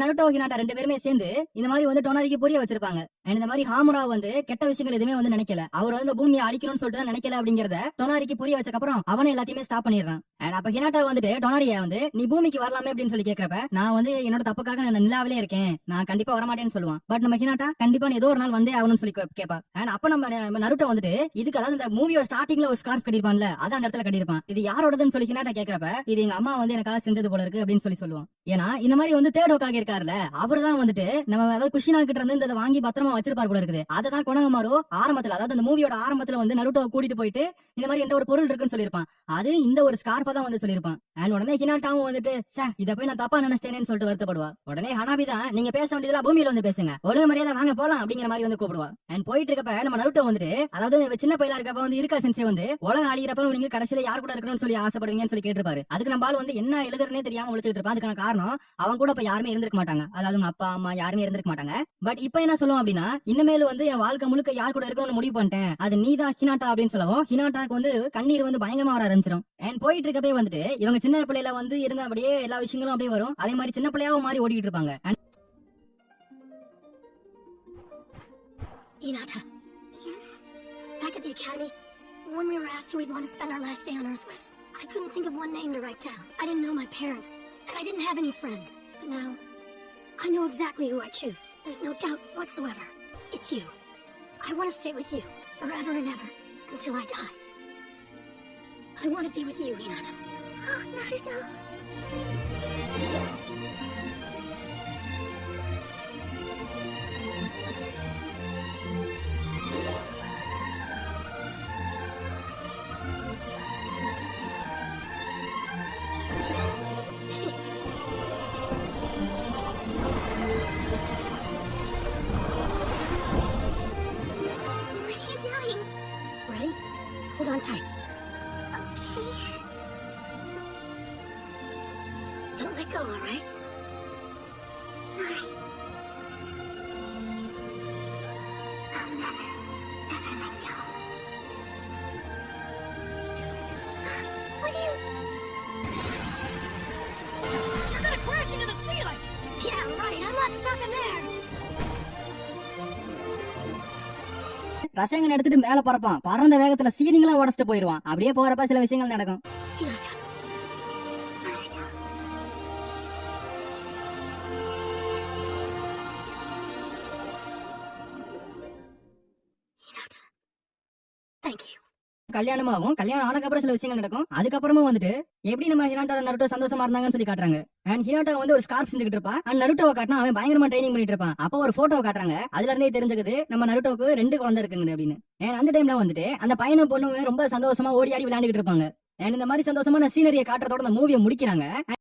நருட்டோ ஹினாட்டா ரெண்டு பேருமே சேர்ந்து இந்த மாதிரி வந்து டொனாரிக்கு புரிய வச்சிருப்பாங்க. இந்த மாதிரி ஹாமுரா வந்து கெட்ட விஷயங்கள் எதுவுமே வந்து நினைக்கல. அவர் வந்து பூமியை அழிக்கணும்னு சொல்லிட்டு தான் நினைக்கல அப்படிங்கறத டொனாரிக்கு புரிய வச்சக்கப்புறம் அவனை எல்லாத்தையுமே ஸ்டாப் பண்ணிடுறான். அப்ப ஹினாட்டா வந்துட்டு டொனாரிய வந்து நீ பூமிக்கு வரலாமே அப்படின்னு சொல்லி கேக்குறப்ப நான் வந்து என்னோட தப்புக்காக நான் நிலாவிலே இருக்கேன், நான் கண்டிப்பா வரமாட்டேன்னு சொல்லுவான். பட் நம்ம ஹினாட்டா கண்டிப்பா ஏதோ ஒரு நாள் வந்தே ஆகணும்னு சொல்லி கேட்பா. அப்ப நம்ம நருட்டோ வந்துட்டு இதுக்கு அதாவது இந்த மூவியோட ஸ்டார்டிங்ல ஒரு ஸ்கார்ஃப் கட்டிருப்பான்ல அது அந்த இடத்துல கட்டிருப்பான். இது யாரோடதுன்னு சொல்லி ஹினாட்டா கேக்குறப்ப இது எங்க அம்மா வந்து எனக்காக செஞ்சது போல இருக்கு அப்படின்னு சொல்லி சொல்லுவான். ஏன்னா இந்த மாதிரி வந்து தேடோக்காக இருக்காருல்ல அவர் தான் வந்துட்டு நம்ம அதாவது குஷினா கிட்ட இருந்து இந்த வாங்கி பத்திரமா வச்சிருப்பாரு போல இருக்குது. அததான் கொனகமாரு ஆரம்பத்துல அதாவது அந்த மூவியோட ஆரம்பத்துல வந்து நருட்டோ கூட்டிட்டு போயிட்டு இந்த மாதிரி எந்த ஒரு பொருள் இருக்குன்னு சொல்லியிருப்பான். அது இந்த ஒரு ஸ்கார்ஃபா தான் வந்து சொல்லியிருப்பான். உடனே ஹினாட்டாவும் வந்துட்டு இத போய் நான் தப்பா நினைச்சேன்னு சொல்லிட்டு வருத்தப்படுவா. உடனே ஹனாபி தான் நீங்க பேச வேண்டியதுல பூமியில வந்து பேசுங்க, ஒழுங்கு மரியாதை வாங்க போலாம் அப்படிங்கிற மாதிரி வந்து கூப்பிடுவா. போயிட்டு இருக்கப்ப நம்ம நருட்டோ வந்துட்டு அதாவது சின்ன பையலா இருக்கப்ப வந்து இருக்கா சென்சே வந்து உலகம் அழிகிறப்ப நீங்க கடைசியில யார் கூட இருக்கணும்னு சொல்லி ஆசைப்படுவீங்கன்னு சொல்லி கேட்டிருப்பாரு. அதுக்கு நம்ம ஆள் வந்து என்ன எழுதுறனே தெரியாம முடிச்சுட்டு இருப்பான். அதுக்கான காரணம் அவன் கூட இப்ப யாருமே இருந்திருக்க மாட்டாங்க. அதாவது உங்க அப்பா அம்மா யாருமே இருந்திருக்க மாட்டாங்க. பட் இப்ப என்ன சொல்லுவோம் அப்படின்னா இனிமேல் வந்து என் வாழ்க்கை முழுக்க யார் கூட இருக்கணும்னு முடிவு பண்ணிட்டேன், அது நீதான் ஹினாட்டா அப்படின்னு சொல்லவும் ஹினாட்டாக்கு வந்து கண்ணீர் வந்து பயங்கரமா வர ஆரம்பிச்சிடும். போயிட்டு இருக்கப்பே வந்துட்டு இவங்க சின்ன பிள்ளையில வந்து இருந்த அப்படியே எல்லா விஷயங்களும் அப்படியே வரும். அதே மாதிரி சின்ன பிள்ளையாவும் மாறி ஓடிட்டு இருப்பாங்க. Hinata. Yes? Back at the academy, when we were asked who we'd want to spend our last day on Earth with, I couldn't think of one name to write down. I didn't know my parents, and I didn't have any friends. But now, I know exactly who I choose. There's no doubt whatsoever. It's you. I want to stay with you, forever and ever, until I die. I want to be with you, Hinata. Oh, Naruto. What are you doing? Ready? Hold on tight. Okay. Don't let go, all right? All right. I'll never, ever let go. What are you... You're gonna crash into the ceiling! Yeah, right. I'm not stopping there. ரசாயனம் எடுத்துட்டு மேல பறப்பான். பறந்த வேகத்துல சீனிங்கெல்லாம் உடச்சிட்டு போயிருவான். அப்படியே போறப்ப சில விஷயங்கள் நடக்கும். Hinata. Naruto. Hinata. Thank you. கல்யாணமாகும். கல்யாணம் ஆனதுக்கப்புறம் சில விஷயங்கள் நடக்கும். அதுக்கப்புறமா வந்துட்டு எப்படி நம்ம ஹினாட்டா நருட்டோ சந்தோஷமா இருந்தாங்கன்னு சொல்லி காட்டுறாங்க. ஹினாட்டா வந்து ஒரு ஸ்கார்ஃப் செஞ்சுக்கிட்டு இருப்பான். நருட்டோவை காட்டினா அவன் பயங்கரமா ட்ரைனிங் பண்ணிட்டு இருப்பான். அப்போ ஒரு போட்டோ காட்டுறாங்க. அதுல இருந்தே தெரிஞ்சுக்குது நம்ம நருட்டோக்கு 2 குழந்தை இருக்குங்க அப்படின்னு. அந்த டைம்ல வந்துட்டு அந்த பையனும் பொண்ணும் ரொம்ப சந்தோஷமா ஓடி ஆடி விளையாண்டுட்டு இருப்பாங்க. இந்த மாதிரி சந்தோஷமான சீனரியை காட்டுறதோட அந்த மூவியை முடிக்கிறாங்க.